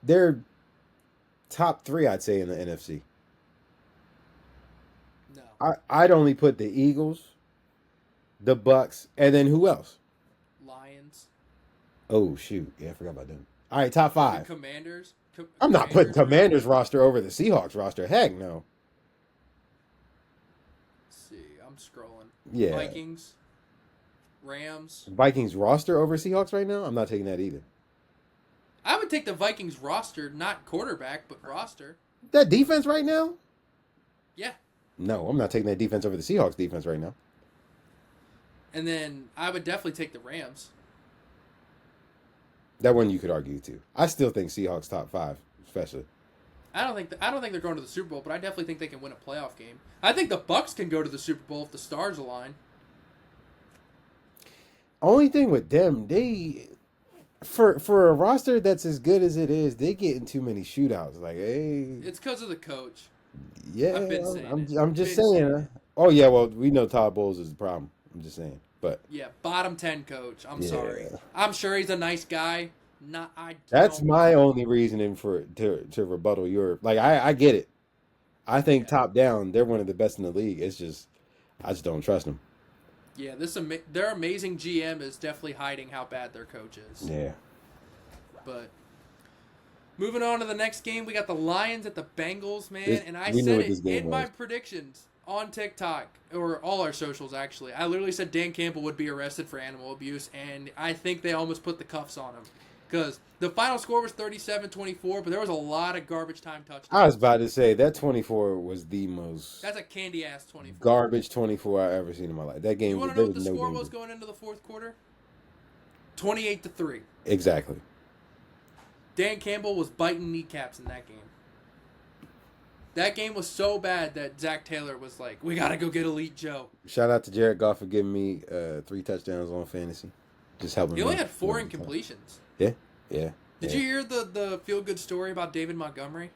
they're top 3, I'd say, in the NFC. No. I'd only put the Eagles, the Bucks, and then who else? Lions. Oh shoot, yeah, I forgot about them. All right, top The 5. Commanders. I'm not putting Commanders roster over the Seahawks roster. Heck no. Let's see, I'm scrolling. Yeah. Vikings. Rams. Vikings roster over Seahawks right now? I'm not taking that either. I would take the Vikings roster, not quarterback, but roster. That defense right now? Yeah. No, I'm not taking that defense over the Seahawks defense right now. And then I would definitely take the Rams. That one you could argue too. I still think Seahawks top 5, especially. I don't think they're going to the Super Bowl, but I definitely think they can win a playoff game. I think the Bucs can go to the Super Bowl if the stars align. Only thing with them, they for a roster that's as good as it is, they get in too many shootouts. Like, hey, It's because of the coach. yeah, I've been saying it. I'm just Been saying. saying it. Oh yeah, well we know Todd Bowles is the problem. I'm just saying, but Yeah, bottom 10 coach. I'm Yeah. sorry. I'm sure he's a nice guy. that's don't- my only reasoning to rebuttal your. Like I get it. I think top down they're one of the best in the league. It's just I just don't trust them. Yeah, their amazing GM is definitely hiding how bad their coach is. Yeah. But moving on to the next game, we got the Lions at the Bengals, man. This- And I we knew said what this it game in my was. predictions on TikTok, or all our socials, actually. I literally said Dan Campbell would be arrested for animal abuse, and I think they almost put the cuffs on him. Because the final score was 37-24, but there was a lot of garbage time touchdowns. I was about to say that 24 was the most That's a candy-ass 24. garbage 24 I ever seen in my life. That game You want was to know there what the was no score game. was going into the fourth quarter? 28-3. Exactly. Dan Campbell was biting kneecaps in that game. That game was so bad that Zach Taylor was like, "We gotta go get Elite Joe." Shout out to Jared Goff for giving me 3 touchdowns on fantasy. Just helping He me. only had 4 incompletions. Yeah. Yeah. Did you hear the feel good story about David Montgomery?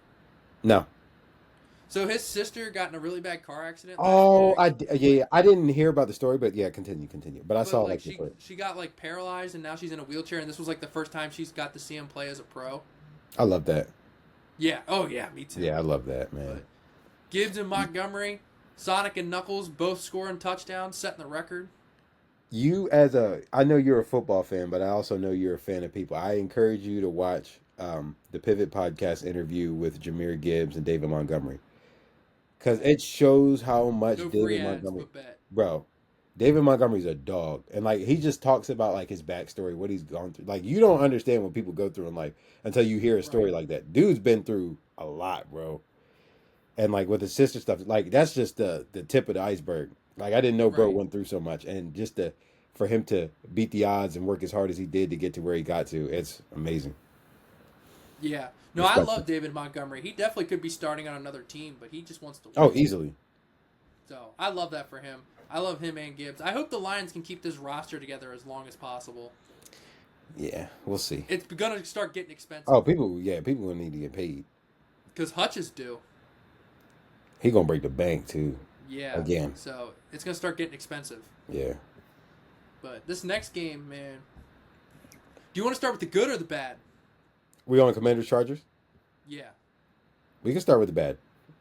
No. So his sister got in a really bad car accident. Oh, last year, yeah. I didn't hear about the story, but yeah, continue. But I but, saw like like the clip. she got like paralyzed and now she's in a wheelchair, and this was like the first time she's got to see him play as a pro. I love that. Yeah. Oh yeah, me too. Yeah, I love that, man. But Gibbs and Montgomery, Sonic and Knuckles both scoring touchdowns, setting the record. I know you're a football fan, but I also know you're a fan of people. I encourage you to watch the Pivot Podcast interview with Jahmyr Gibbs and David Montgomery. Because it shows how much No free David ads, Montgomery... but bet. Bro, David Montgomery's a dog. And, like, he just talks about, like, his backstory, what he's gone through. Like, you don't understand what people go through in life until you hear a story like that. Dude's been through a lot, bro. And, like, with his sister stuff, like, that's just the tip of the iceberg. Like, I didn't know bro Right. went through so much. And just for him to beat the odds and work as hard as he did to get to where he got to, it's amazing. Yeah. No, I love David Montgomery. He definitely could be starting on another team, but he just wants to win. Oh, easily. So I love that for him. I love him and Gibbs. I hope the Lions can keep this roster together as long as possible. Yeah, we'll see. It's going to start getting expensive. Oh, people will need to get paid. Because Hutch is due. He gonna break the bank too. Yeah. Again. So it's going to start getting expensive. Yeah. But this next game, man. Do you want to start with the good or the bad? We on Commanders Chargers? Yeah. We can start with the bad.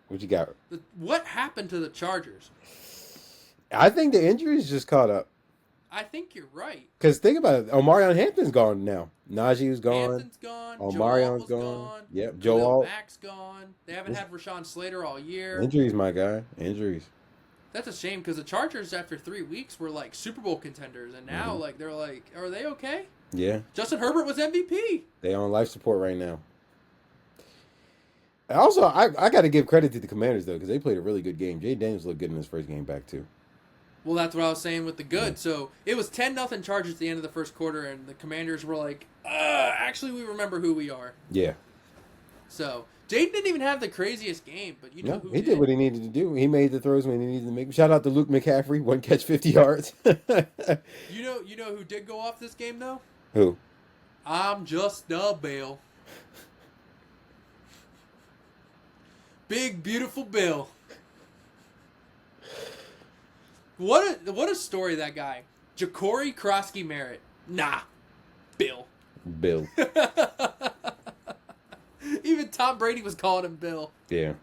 What you got? What happened to the Chargers? I think the injuries just caught up. I think you're right. Because think about it. Omarion Hampton's gone now. Najee's gone. Hampton's gone. Omarion's Joe Alt was gone. Yep. Joe Joe Alt. Mack's gone. They haven't had Rashawn Slater all year. Injuries, my guy. Injuries. That's a shame because the Chargers, after 3 weeks, were like Super Bowl contenders, and now like they're like, are they okay? Yeah. Justin Herbert was MVP. They on life support right now. Also, I got to give credit to the Commanders though because they played a really good game. Jay Daniels looked good in his first game back too. Well, that's what I was saying with the good. So it was 10-0 Chargers at the end of the first quarter, and the Commanders were like, actually, we remember who we are. Yeah. So Jaden didn't even have the craziest game, but you know who he did what he needed to do. He made the throws when he needed to make. Shout out to Luke McCaffrey, 1 catch, 50 yards. You know who did go off this game though? Who? I'm just a Bill. Big beautiful Bill. What a story, that guy. Ja'Cory Krosky Merritt. Nah. Bill. Bill. Even Tom Brady was calling him Bill. Yeah.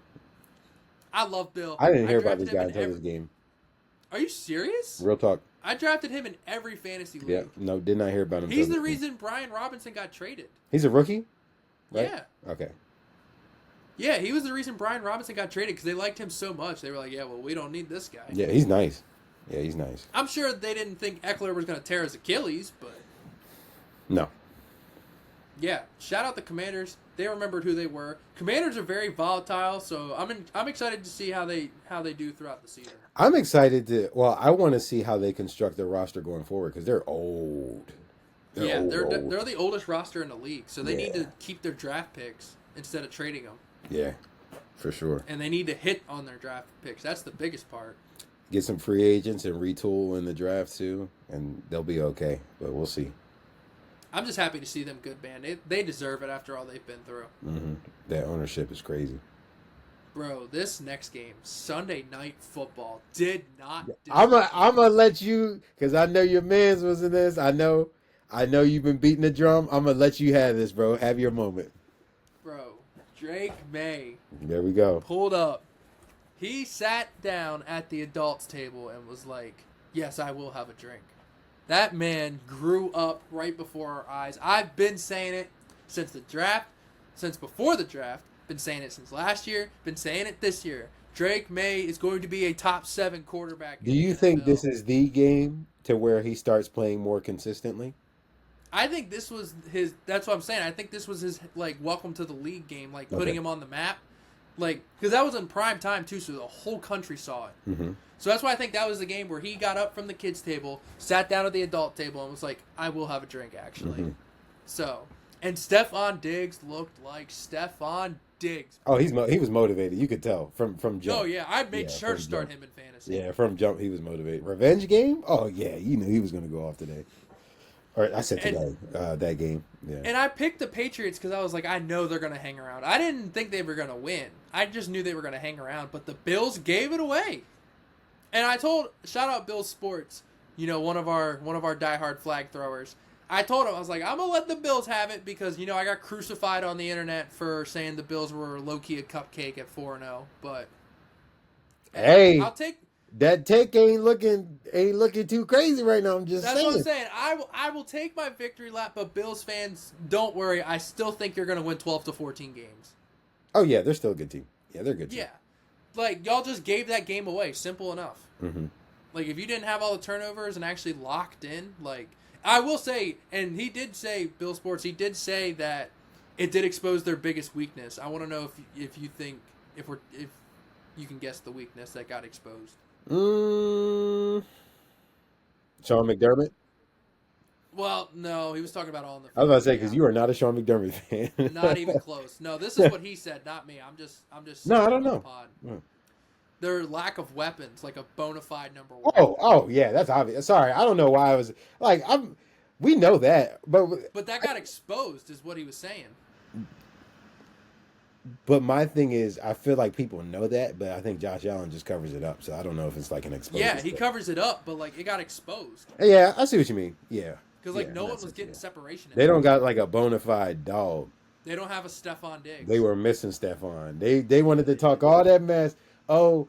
I love Bill. I didn't hear about drafted this him guy in until this game. Are you serious? Real talk. I drafted him in every fantasy league. Yeah. No, did not hear about him. He's until the this game. reason Brian Robinson got traded. He's a rookie? Right? Yeah. Okay. Yeah, he was the reason Brian Robinson got traded because they liked him so much. They were like, yeah, well, we don't need this guy. Yeah, he's nice. Yeah, he's nice. I'm sure they didn't think Eckler was going to tear his Achilles, but No. yeah, shout out the Commanders. They remembered who they were. Commanders are very volatile, so I'm excited to see how they do throughout the season. I'm excited to. Well, I want to see how they construct their roster going forward because they're old. They're old. the oldest roster in the league, so they need Yeah. to keep their draft picks instead of trading them. Yeah, for sure. And they need to hit on their draft picks. That's the biggest part. Get some free agents and retool in the draft too, and they'll be okay. But we'll see. I'm just happy to see them good, man. They deserve it after all they've been through. Mm-hmm. That ownership is crazy. Bro, this next game, Sunday Night Football, did not. I'm gonna let you because I know your man's was in this. I know you've been beating the drum. I'm gonna let you have this, bro. Have your moment. Bro, Drake Maye There we go. pulled up. He sat down at the adults table and was like, yes, I will have a drink. That man grew up right before our eyes. I've been saying it since the draft, since before the draft. Been saying it since last year. Been saying it this year. Drake Maye is going to be a top 7 quarterback. Do you think this is the game to where he starts playing more consistently? I think this was his. That's what I'm saying. I think this was his welcome to the league game, putting him on the map, because that was in prime time too, so the whole country saw it. Mm-hmm. So that's why I think that was the game where he got up from the kids' table, sat down at the adult table, and was like, "I will have a drink." Actually, so and Stephon Diggs looked like Stephon Diggs. Oh, he was motivated. You could tell from jump. Oh yeah, I made sure to from start jump. him in fantasy. Yeah, from jump he was motivated. Revenge game? Oh yeah, you knew he was going to go off today. Or I said today, that game. Yeah. And I picked the Patriots because I was like, I know they're going to hang around. I didn't think they were going to win. I just knew they were going to hang around. But the Bills gave it away. And I told, shout out Bills Sports, one of our diehard flag throwers. I told him, I was like, I'm going to let the Bills have it because, I got crucified on the internet for saying the Bills were low-key a cupcake at 4-0. But hey, I'll take... That take ain't looking too crazy right now. I'm just That's saying. what I'm saying. I will take my victory lap, but Bills fans, don't worry. I still think you're going to win 12 to 14 games. Oh yeah, they're still a good team. Yeah, they're a good team. Yeah. Y'all just gave that game away. Simple enough. Mm-hmm. If you didn't have all the turnovers and actually locked in, I will say, and he did say, Bill Sports, he did say that it did expose their biggest weakness. I want to know if you think, if you can guess the weakness that got exposed. Sean McDermott. Well, no, he was talking about all in the. I was about to say because you are not a Sean McDermott fan. Not even close. No, this is what he said, not me. I'm just. No, I don't know. Their lack of weapons, like a bona fide number one. Oh, yeah, that's obvious. Sorry, I don't know why I was we know that, but that got exposed, is what he was saying. But my thing is, I feel like people know that, but I think Josh Allen just covers it up. So I don't know if it's like an exposure. Yeah, he covers it up, but it got exposed. Yeah, I see what you mean. Yeah, because no one was getting separation. They don't got a bona fide dog. They don't have a Stephon Diggs. They were missing Stephon. They wanted to talk all that mess. Oh,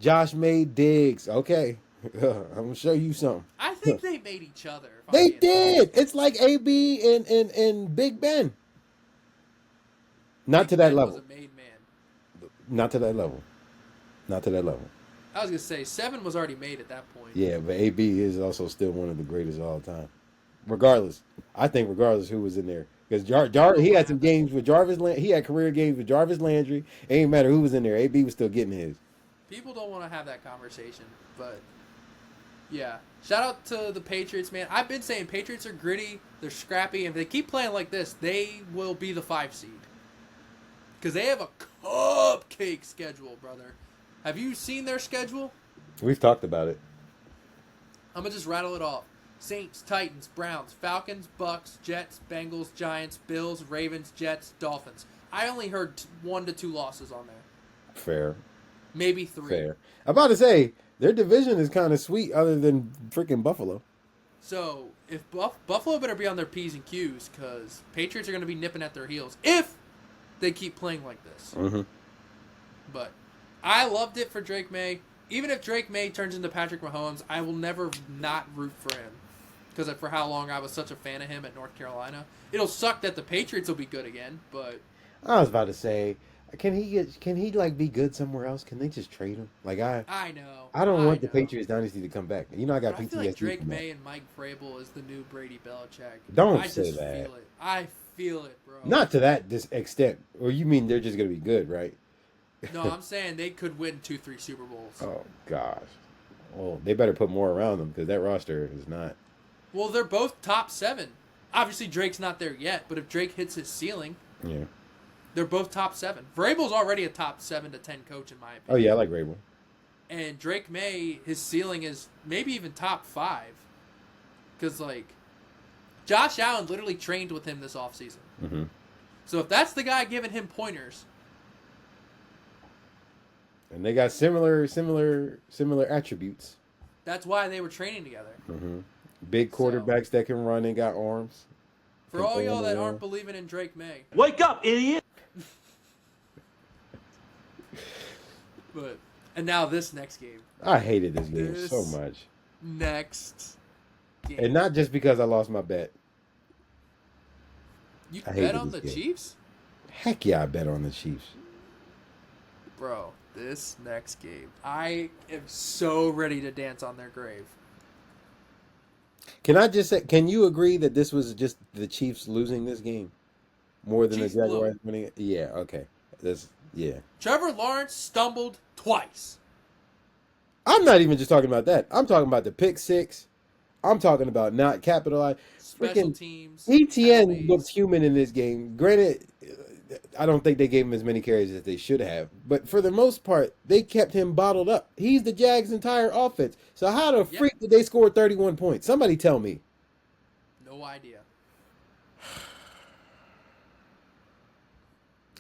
Josh made Diggs. Okay, I'm gonna show you something. I think they made each other. If I'm They being honest. did. It's like AB and Big Ben. Not Big to that Ben level. was a made man. Not to that level. Not to that level. I was gonna say 7 was already made at that point. Yeah, but AB is also still one of the greatest of all time. Regardless, I think regardless who was in there, because he had some games with Jarvis. He had career games with Jarvis Landry. It ain't matter who was in there. AB was still getting his. People don't want to have that conversation, but yeah. Shout out to the Patriots, man. I've been saying Patriots are gritty, they're scrappy, and if they keep playing like this, they will be the 5 seed. Because they have a cupcake schedule, brother. Have you seen their schedule? We've talked about it. I'm going to just rattle it off. Saints, Titans, Browns, Falcons, Bucs, Jets, Bengals, Giants, Bills, Ravens, Jets, Dolphins. I only heard 1 to 2 losses on there. Fair. Maybe 3. Fair. I'm about to say, their division is kind of sweet other than freaking Buffalo. So, if Buffalo better be on their P's and Q's, because Patriots are going to be nipping at their heels if they keep playing like this. Mm-hmm. But I loved it for Drake Maye. Even if Drake Maye turns into Patrick Mahomes, I will never not root for him. Because for how long I was such a fan of him at North Carolina. It'll suck that the Patriots will be good again, but I was about to say, can he like be good somewhere else? Can they just trade him? Like I know. I don't want the know. Patriots dynasty to come back. You know I got But I PTSD. feel like Drake from that. May and Mike Vrabel is the new Brady Belichick. Don't I say just that. Feel it. I feel it, bro. Not to that this extent. Or you mean they're just gonna be good, right? No, I'm saying they could win 2-3 Super Bowls. Oh gosh. Well, they better put more around them because that roster is not. Well, they're both top 7. Obviously, Drake's not there yet, but if Drake hits his ceiling, Yeah. they're both top 7. Vrabel's already a top 7 to 10 coach in my opinion. Oh yeah, I like Rabel. And Drake May, his ceiling is maybe even top 5. Because, like, Josh Allen literally trained with him this offseason. Mm-hmm. So if that's the guy giving him pointers. And they got similar attributes. That's why they were training together. Mm-hmm. Big quarterbacks that can run and got arms. For all y'all that aren't believing in Drake May. Wake up, idiot! And now this next game. I hated this game so much. Next game. And not just because I lost my bet. You I bet hated on the this game. Chiefs? Heck yeah, I bet on the Chiefs. Bro, this next game. I am so ready to dance on their grave. Can I just say, can you agree that this was just the Chiefs losing this game? More than Chiefs the Jaguars blew. winning it? Yeah, okay. Yeah. Trevor Lawrence stumbled twice. I'm not even just talking about that. I'm talking about the pick six. I'm talking about not capitalizing. Special teams. ETN penalties. looks human in this game. Granted, I don't think they gave him as many carries as they should have. But for the most part, they kept him bottled up. He's the Jags' entire offense. So how the freak did they score 31 points? Somebody tell me. No idea.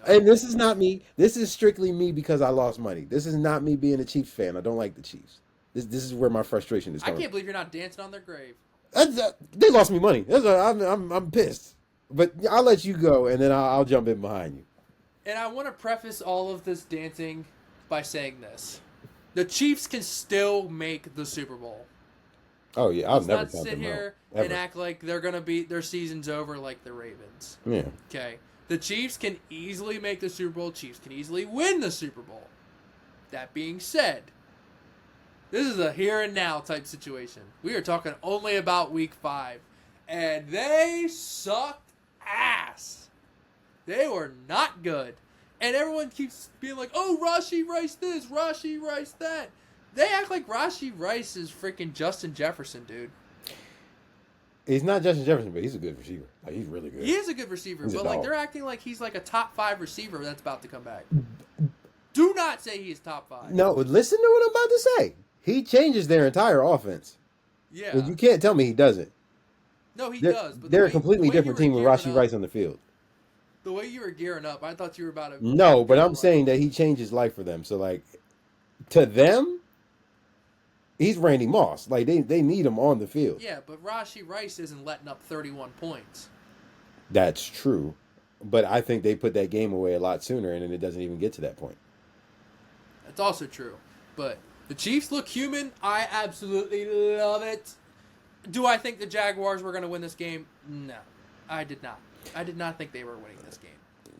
And this is not me. This is strictly me because I lost money. This is not me being a Chiefs fan. I don't like the Chiefs. This is where my frustration is I coming. can't believe you're not dancing on their grave. They lost me money. I'm pissed. But I'll let you go, and then I'll jump in behind you. And I want to preface all of this dancing by saying this. The Chiefs can still make the Super Bowl. Oh, yeah. I'll Let's never not count sit them here out. and act like they're going to be their season's over like the Ravens. Yeah. Okay. The Chiefs can easily make the Super Bowl. Chiefs can easily win the Super Bowl. That being said, this is a here and now type situation. We are talking only about week 5. And they sucked ass. They were not good. And everyone keeps being like, oh, Rashee Rice this, Rashee Rice that. They act like Rashee Rice is freaking Justin Jefferson, dude. He's not Justin Jefferson, but he's a good receiver. Like, he's really good. He is a good receiver, He's a but like dog. they're acting like he's like a top 5 receiver that's about to come back. Do not say he's top 5. No, listen to what I'm about to say. He changes their entire offense. Yeah. And you can't tell me he doesn't. No, he They're, does. But they're the a completely the way you different were team with gearing Rashee up- Rice on the field. The way you were gearing up, I thought you were about to. No, but I'm like- saying that he changes life for them. So, like, to them, he's Randy Moss. Like, they need him on the field. Yeah, but Rashee Rice isn't letting up 31 points. That's true. But I think they put that game away a lot sooner, and then it doesn't even get to that point. That's also true. But The Chiefs look human. I absolutely love it. Do I think the Jaguars were going to win this game? No, I did not. I did not think they were winning this game.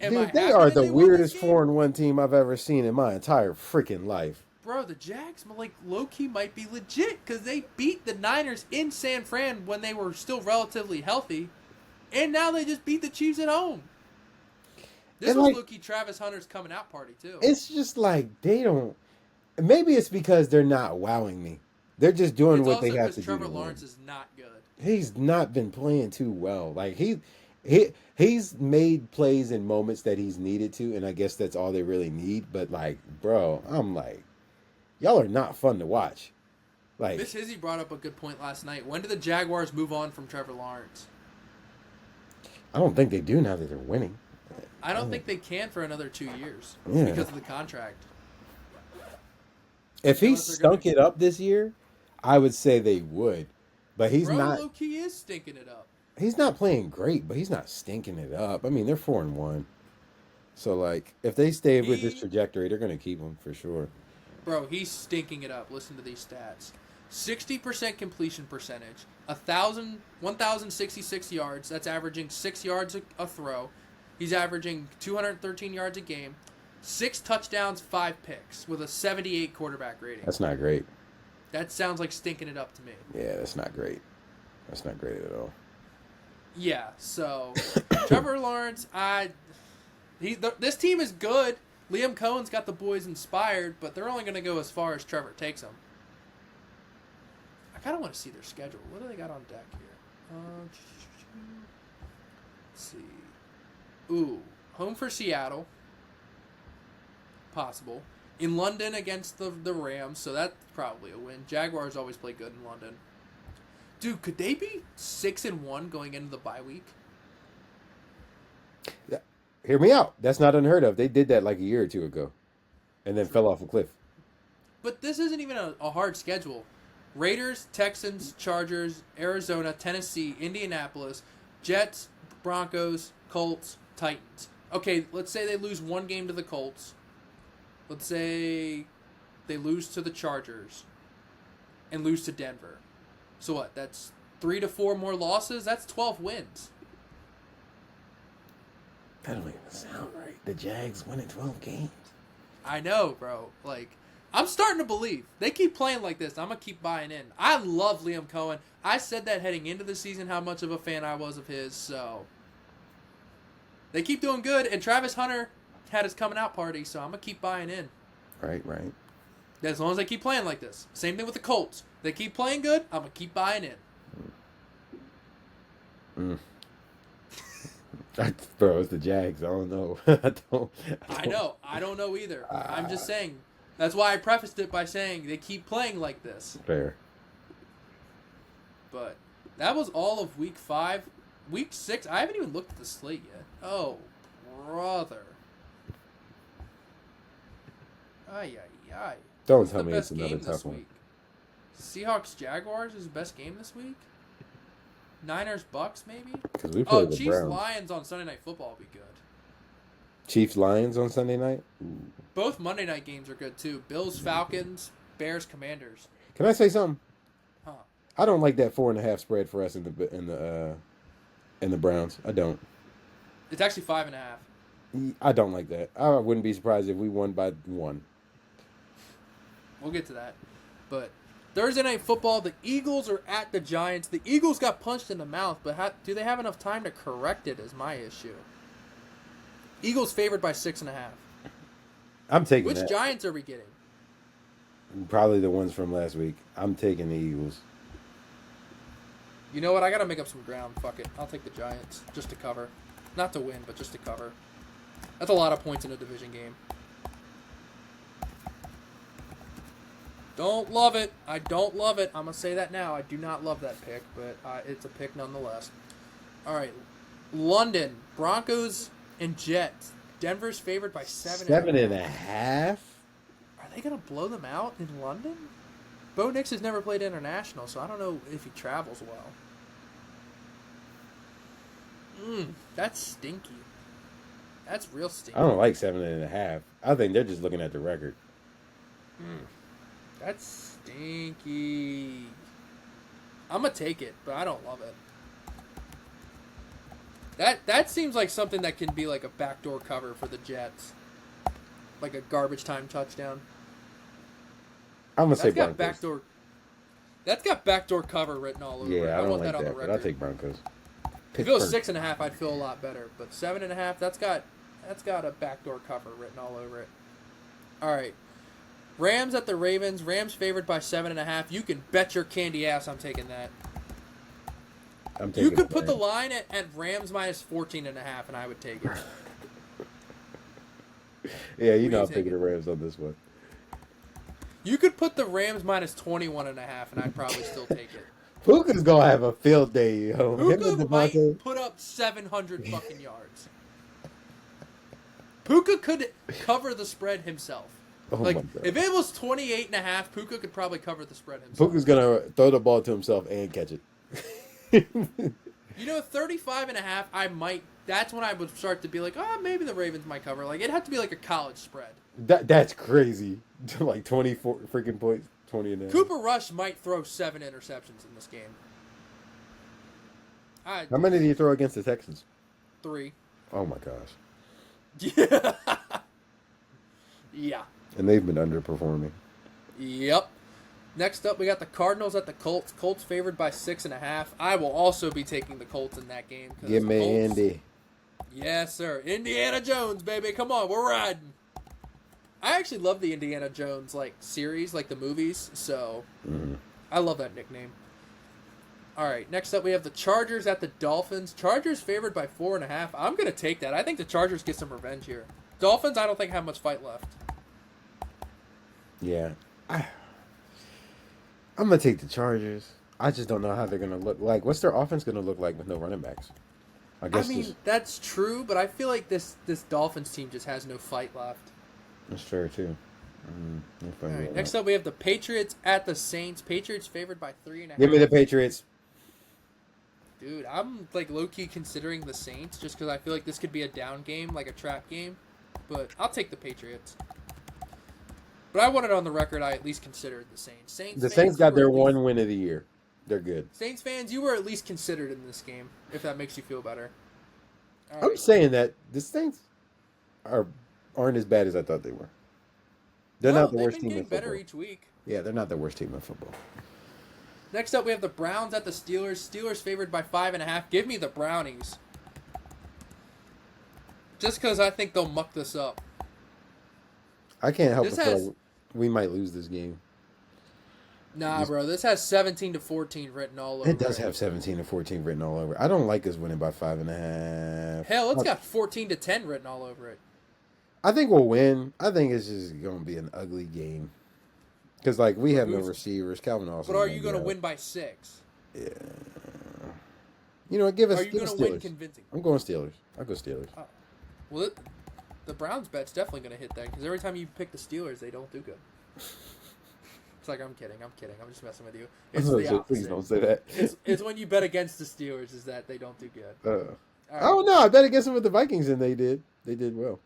Dude, they are the weirdest 4-1 team I've ever seen in my entire freaking life. Bro, the Jags, like, low-key might be legit because they beat the Niners in San Fran when they were still relatively healthy, and now they just beat the Chiefs at home. This was low-key Travis Hunter's coming out party, too. It's just like they don't... Maybe it's because they're not wowing me. They're just doing what they have to do. Trevor Lawrence is not good. He's not been playing too well. Like, he's made plays in moments that he's needed to, and I guess that's all they really need. But, like, bro, I'm like, y'all are not fun to watch. Like, Miss Hizzy brought up a good point last night. When do the Jaguars move on from Trevor Lawrence? I don't think they do now that they're winning. I don't think they can for another 2 years because of the contract. If he stunk it up this year, I would say they would. But he's not. Low-key is stinking it up. He's not playing great, but he's not stinking it up. I mean, they're 4-1. So, like, if they stay with this trajectory, they're going to keep him for sure. Bro, he's stinking it up. Listen to these stats. 60% completion percentage. 1,066 yards. That's averaging 6 yards a throw. He's averaging 213 yards a game. 6 touchdowns, 5 picks with a 78 quarterback rating. That's not great. That sounds like stinking it up to me. Yeah, that's not great. That's not great at all. Yeah, so Trevor Lawrence, this team is good. Liam Cohen's got the boys inspired, but they're only going to go as far as Trevor takes them. I kind of want to see their schedule. What do they got on deck here? Let's see. Ooh, home for Seattle. Possible. In London against the Rams, so that's probably a win. Jaguars always play good in London. Dude, could they be 6-1 going into the bye week? Yeah. Hear me out. That's not unheard of. They did that like a year or two ago, and then fell off a cliff. But this isn't even a hard schedule. Raiders, Texans, Chargers, Arizona, Tennessee, Indianapolis, Jets, Broncos, Colts, Titans. Okay, let's say they lose one game to the Colts. Let's say they lose to the Chargers and lose to Denver. So what? That's 3 to 4 more losses? That's 12 wins. That don't even sound right. The Jags winning 12 games. I know, bro. Like, I'm starting to believe. They keep playing like this. I'm going to keep buying in. I love Liam Cohen. I said that heading into the season how much of a fan I was of his, so they keep doing good, and Travis Hunter had his coming out party, so I'm going to keep buying in. Right. As long as they keep playing like this. Same thing with the Colts. They keep playing good, I'm going to keep buying in. Bro, it's the Jags. I don't know. I know. I don't know either. I'm just saying. That's why I prefaced it by saying they keep playing like this. Fair. But that was all of Week 5. Week 6, I haven't even looked at the slate yet. Oh, brother. Ay. Don't What's tell the me it's best another game tough this one. week? Seahawks Jaguars is the best game this week? Niners Bucs maybe? Because we play the Chiefs Browns. Lions on Sunday Night Football will be good. Chiefs Lions on Sunday night. Ooh. Both Monday night games are good too. Bills Falcons, Bears Commanders. Can I say something? Huh. I don't like that 4.5 spread for us in the Browns. I don't. It's actually 5.5. I don't like that. I wouldn't be surprised if we won by 1. We'll get to that. But Thursday Night Football, the Eagles are at the Giants. The Eagles got punched in the mouth, but do they have enough time to correct it is my issue. Eagles favored by 6.5. I'm taking Which that. Giants are we getting? Probably the ones from last week. I'm taking the Eagles. You know what? I got to make up some ground. Fuck it. I'll take the Giants just to cover. Not to win, but just to cover. That's a lot of points in a division game. Don't love it. I don't love it. I'm going to say that now. I do not love that pick, but it's a pick nonetheless. All right. London. Broncos and Jets. Denver's favored by 7.5. 7.5? Are they going to blow them out in London? Bo Nix has never played international, so I don't know if he travels well. That's stinky. That's real stinky. I don't like 7.5. I think they're just looking at the record. That's stinky. I'm going to take it, but I don't love it. That seems like something that can be like a backdoor cover for the Jets. Like a garbage time touchdown. I'm going to say Got Broncos. That's got backdoor cover written all over it. Yeah, I don't want like that on the that, but record. I'll take Broncos. If it was 6.5, I'd feel a lot better. But 7.5, that's got a backdoor cover written all over it. All right, Rams at the Ravens. Rams favored by 7.5. You can bet your candy ass I'm taking that. You could put the line at Rams minus 14.5, and I would take it. Yeah, I'm taking the Rams on this one. You could put the Rams minus 21.5, and I'd probably still take it. Puka's gonna have a field day, yo. Puka might put up 700 fucking yards. Puka could cover the spread himself. Oh like, my God. if it was 28.5, Puka could probably cover the spread himself. Puka's gonna throw the ball to himself and catch it. 35.5, I might. That's when I would start to be like, oh, maybe the Ravens might cover. Like, it'd have to be like a college spread. That's crazy. Like 24 freaking points, 20 and a half. Cooper Rush might throw 7 interceptions in this game. How many did he throw against the Texans? 3. Oh my gosh. Yeah. Yeah. And they've been underperforming. Yep. Next up, we got the Cardinals at the Colts. Colts favored by 6.5. I will also be taking the Colts in that game. Give me Indy. Yes, sir. Indiana Jones, baby. Come on, we're riding. I actually love the Indiana Jones series, like the movies. So I love that nickname. All right. Next up, we have the Chargers at the Dolphins. Chargers favored by 4.5. I'm gonna take that. I think the Chargers get some revenge here. Dolphins, I don't think have much fight left. Yeah. I'm going to take the Chargers. I just don't know how they're going to look like. What's their offense going to look like with no running backs? I mean, that's true, but I feel like this Dolphins team just has no fight left. That's fair, too. All right, next up, we have the Patriots at the Saints. Patriots favored by 3.5. Give me the Patriots. Dude, I'm low-key considering the Saints just because I feel like this could be a down game, like a trap game. But I'll take the Patriots. But I want it on the record. I at least considered the Saints. The Saints got their one win of the year. They're good. Saints fans, you were at least considered in this game, if that makes you feel better. All I'm right. saying that the Saints aren't as bad as I thought they were. They're not the worst team in football. Better each week. Yeah, they're not the worst team in football. Next up, we have the Browns at the Steelers. Steelers favored by 5.5. Give me the Brownies. Just because I think they'll muck this up. I can't help but feel like we might lose this game. Nah, bro. This has 17-14 written all over it. It does have 17-14 written all over it. I don't like us winning by 5.5. Hell, it's got 14-10 written all over it. I think we'll win. I think it's just going to be an ugly game. Because, we have no receivers. Calvin Austin. But are you going to win by 6? Yeah. Give us. Are you going to win convincing? I'm going Steelers. I'll go Steelers. Well, the Browns bet's definitely going to hit that because every time you pick the Steelers, they don't do good. It's like, I'm kidding. I'm just messing with you. It's the opposite. Please don't say that. It's when you bet against the Steelers is that they don't do good. Right. Oh, no. I bet against them with the Vikings, and they did. They did well.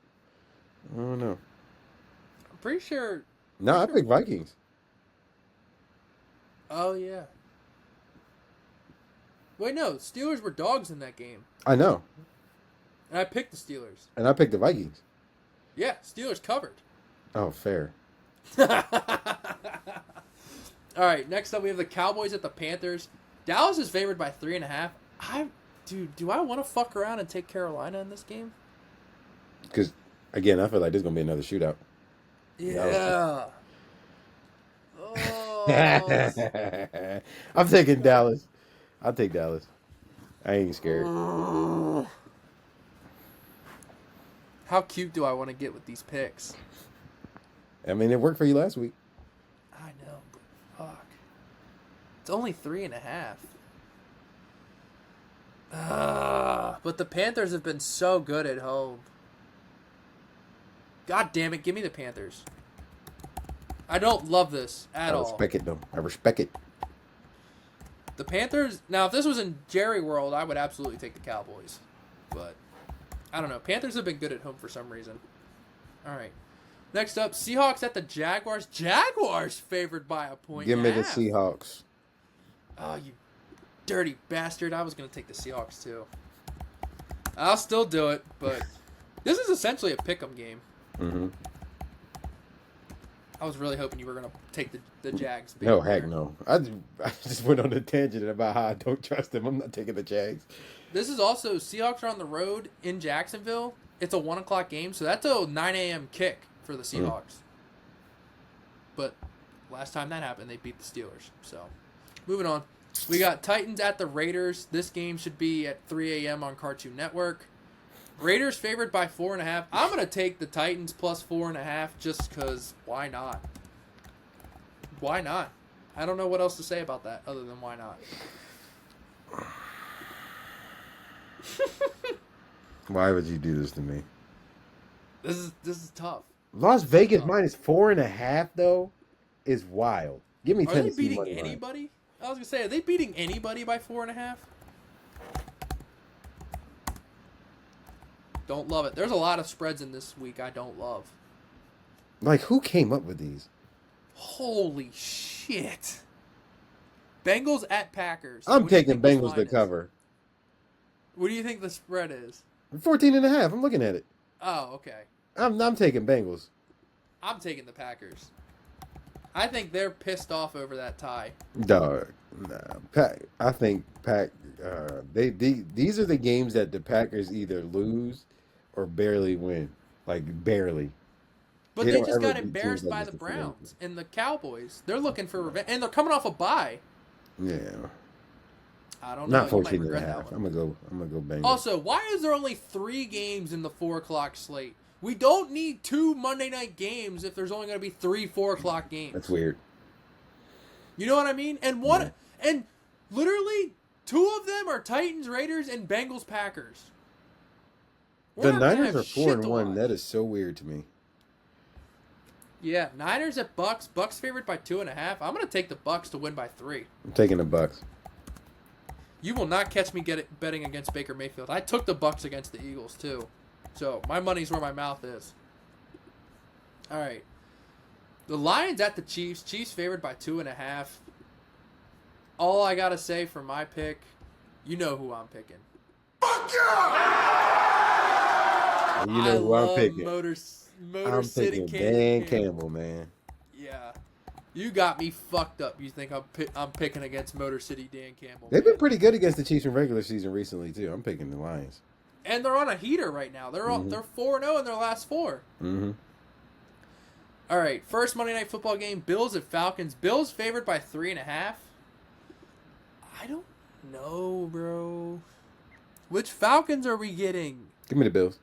I don't know. I'm pretty sure. No, I picked Vikings. Oh, yeah. Wait, no. Steelers were dogs in that game. I know. And I picked the Steelers. And I picked the Vikings. Yeah, Steelers covered. Oh, fair. All right, next up we have the Cowboys at the Panthers. Dallas is favored by 3.5. Do I want to fuck around and take Carolina in this game? Because, again, I feel like there's going to be another shootout. Yeah. I'm taking Dallas. I'll take Dallas. I ain't scared. How cute do I want to get with these picks? I mean, it worked for you last week. I know, but fuck. It's only 3.5. But the Panthers have been so good at home. God damn it, give me the Panthers. I don't love this at all. I respect it, though. I respect it. The Panthers... Now, if this was in Jerry World, I would absolutely take the Cowboys. But, I don't know. Panthers have been good at home for some reason. All right. Next up, Seahawks at the Jaguars. Jaguars favored by a point. Give me and a the half. Seahawks. Oh, you dirty bastard. I was going to take the Seahawks, too. I'll still do it, but this is essentially a pick'em game. Mm-hmm. I was really hoping you were going to take the Jags. No, heck no. I just went on a tangent about how I don't trust them. I'm not taking the Jags. This is also, Seahawks are on the road in Jacksonville. It's a 1 o'clock game, so that's a 9 a.m. kick for the Seahawks. But last time that happened, they beat the Steelers. So, moving on. We got Titans at the Raiders. This game should be at 3 a.m. on Cartoon Network. Raiders favored by 4.5. I'm going to take the Titans plus 4.5 just because why not? Why not? I don't know what else to say about that other than why not. Why would you do this to me? This is tough. Las Vegas minus 4.5 though is wild. Give me Are they Tennessee beating money line. anybody? I was going to say, are they beating anybody by 4.5? Don't love it. There's a lot of spreads in this week I don't love. Like, who came up with these? Holy shit. Bengals at Packers. I'm What do you taking think this Bengals line to is? cover. What do you think the spread is? 14.5. I'm looking at it. Oh, okay. I'm taking Bengals. I'm taking the Packers. I think they're pissed off over that tie. Dog. Nah. I think these are the games that the Packers either lose or barely win. Like, barely. But They they don't just ever got beat embarrassed teams by like the this Browns and the Cowboys. They're looking for revenge. And they're coming off a bye. Yeah. I don't know. Not You might 14 and a regret that half. one. I'm gonna go Bengals. Also, why is there only 3 games in the 4 o'clock slate? We don't need 2 Monday night games if there's only going to be 3 4 o'clock games. That's weird. You know what I mean? And and literally 2 of them are Titans, Raiders, and Bengals, Packers. The Niners are 4-1. That is so weird to me. Yeah, Niners at Bucs. Bucs favored by 2.5. I'm going to take the Bucs to win by 3. I'm taking the Bucs. You will not catch me betting against Baker Mayfield. I took the Bucs against the Eagles too. So, my money's where my mouth is. All right. The Lions at the Chiefs. Chiefs favored by 2.5. All I got to say for my pick, you know who I'm picking. You know who I'm picking. Motor I'm City picking Dan Campbell, man. Yeah. You got me fucked up. You think I'm picking against Motor City Dan Campbell. They've been man. pretty good against the Chiefs in regular season recently, too. I'm picking the Lions. And they're on a heater right now. They're 4-0 in their last 4. Mm-hmm. All right, first Monday Night Football game, Bills at Falcons. Bills favored by 3.5. I don't know, bro. Which Falcons are we getting? Give me the Bills.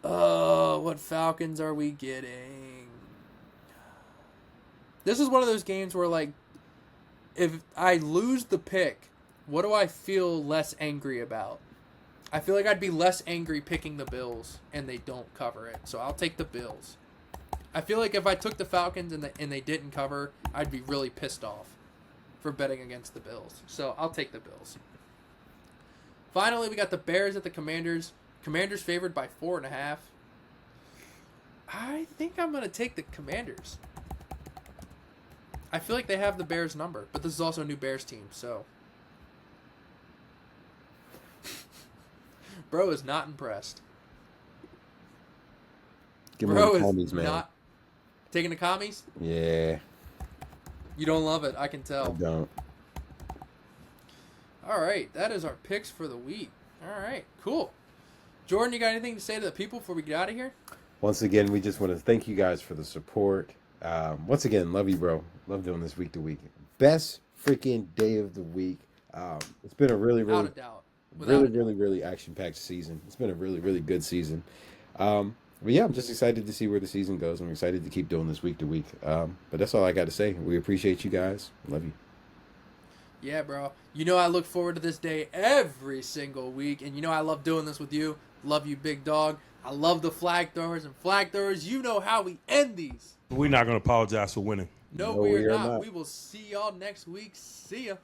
What Falcons are we getting? This is one of those games where, like, if I lose the pick, what do I feel less angry about? I feel like I'd be less angry picking the Bills and they don't cover it. So I'll take the Bills. I feel like if I took the Falcons and they didn't cover, I'd be really pissed off for betting against the Bills. So I'll take the Bills. Finally, we got the Bears at the Commanders. Commanders favored by 4.5. I think I'm going to take the Commanders. I feel like they have the Bears number, but this is also a new Bears team, so. Bro is not impressed. Give me Bro the is commies, man. not taking the commies. Yeah, You don't love it, I can I tell. don't. All right, that is our picks for the week. All right, cool. Jordan, you got anything to say to the people before we get out of here? Once again, we just want to thank you guys for the support. Once again, love you, bro. Love doing this week to week. Best freaking day of the week. It's been a really, Without really, a doubt. really action-packed season. It's been a really, really good season. But yeah, I'm just excited to see where the season goes. I'm excited to keep doing this week to week. But that's all I got to say. We appreciate you guys. Love you. Yeah, bro. You know I look forward to this day every single week, and you know I love doing this with you. Love you, big dog. I love the flag throwers and flag throwers. You know how we end these. We're not going to apologize for winning. No, No, we we are are not. not. We will see y'all next week. See ya.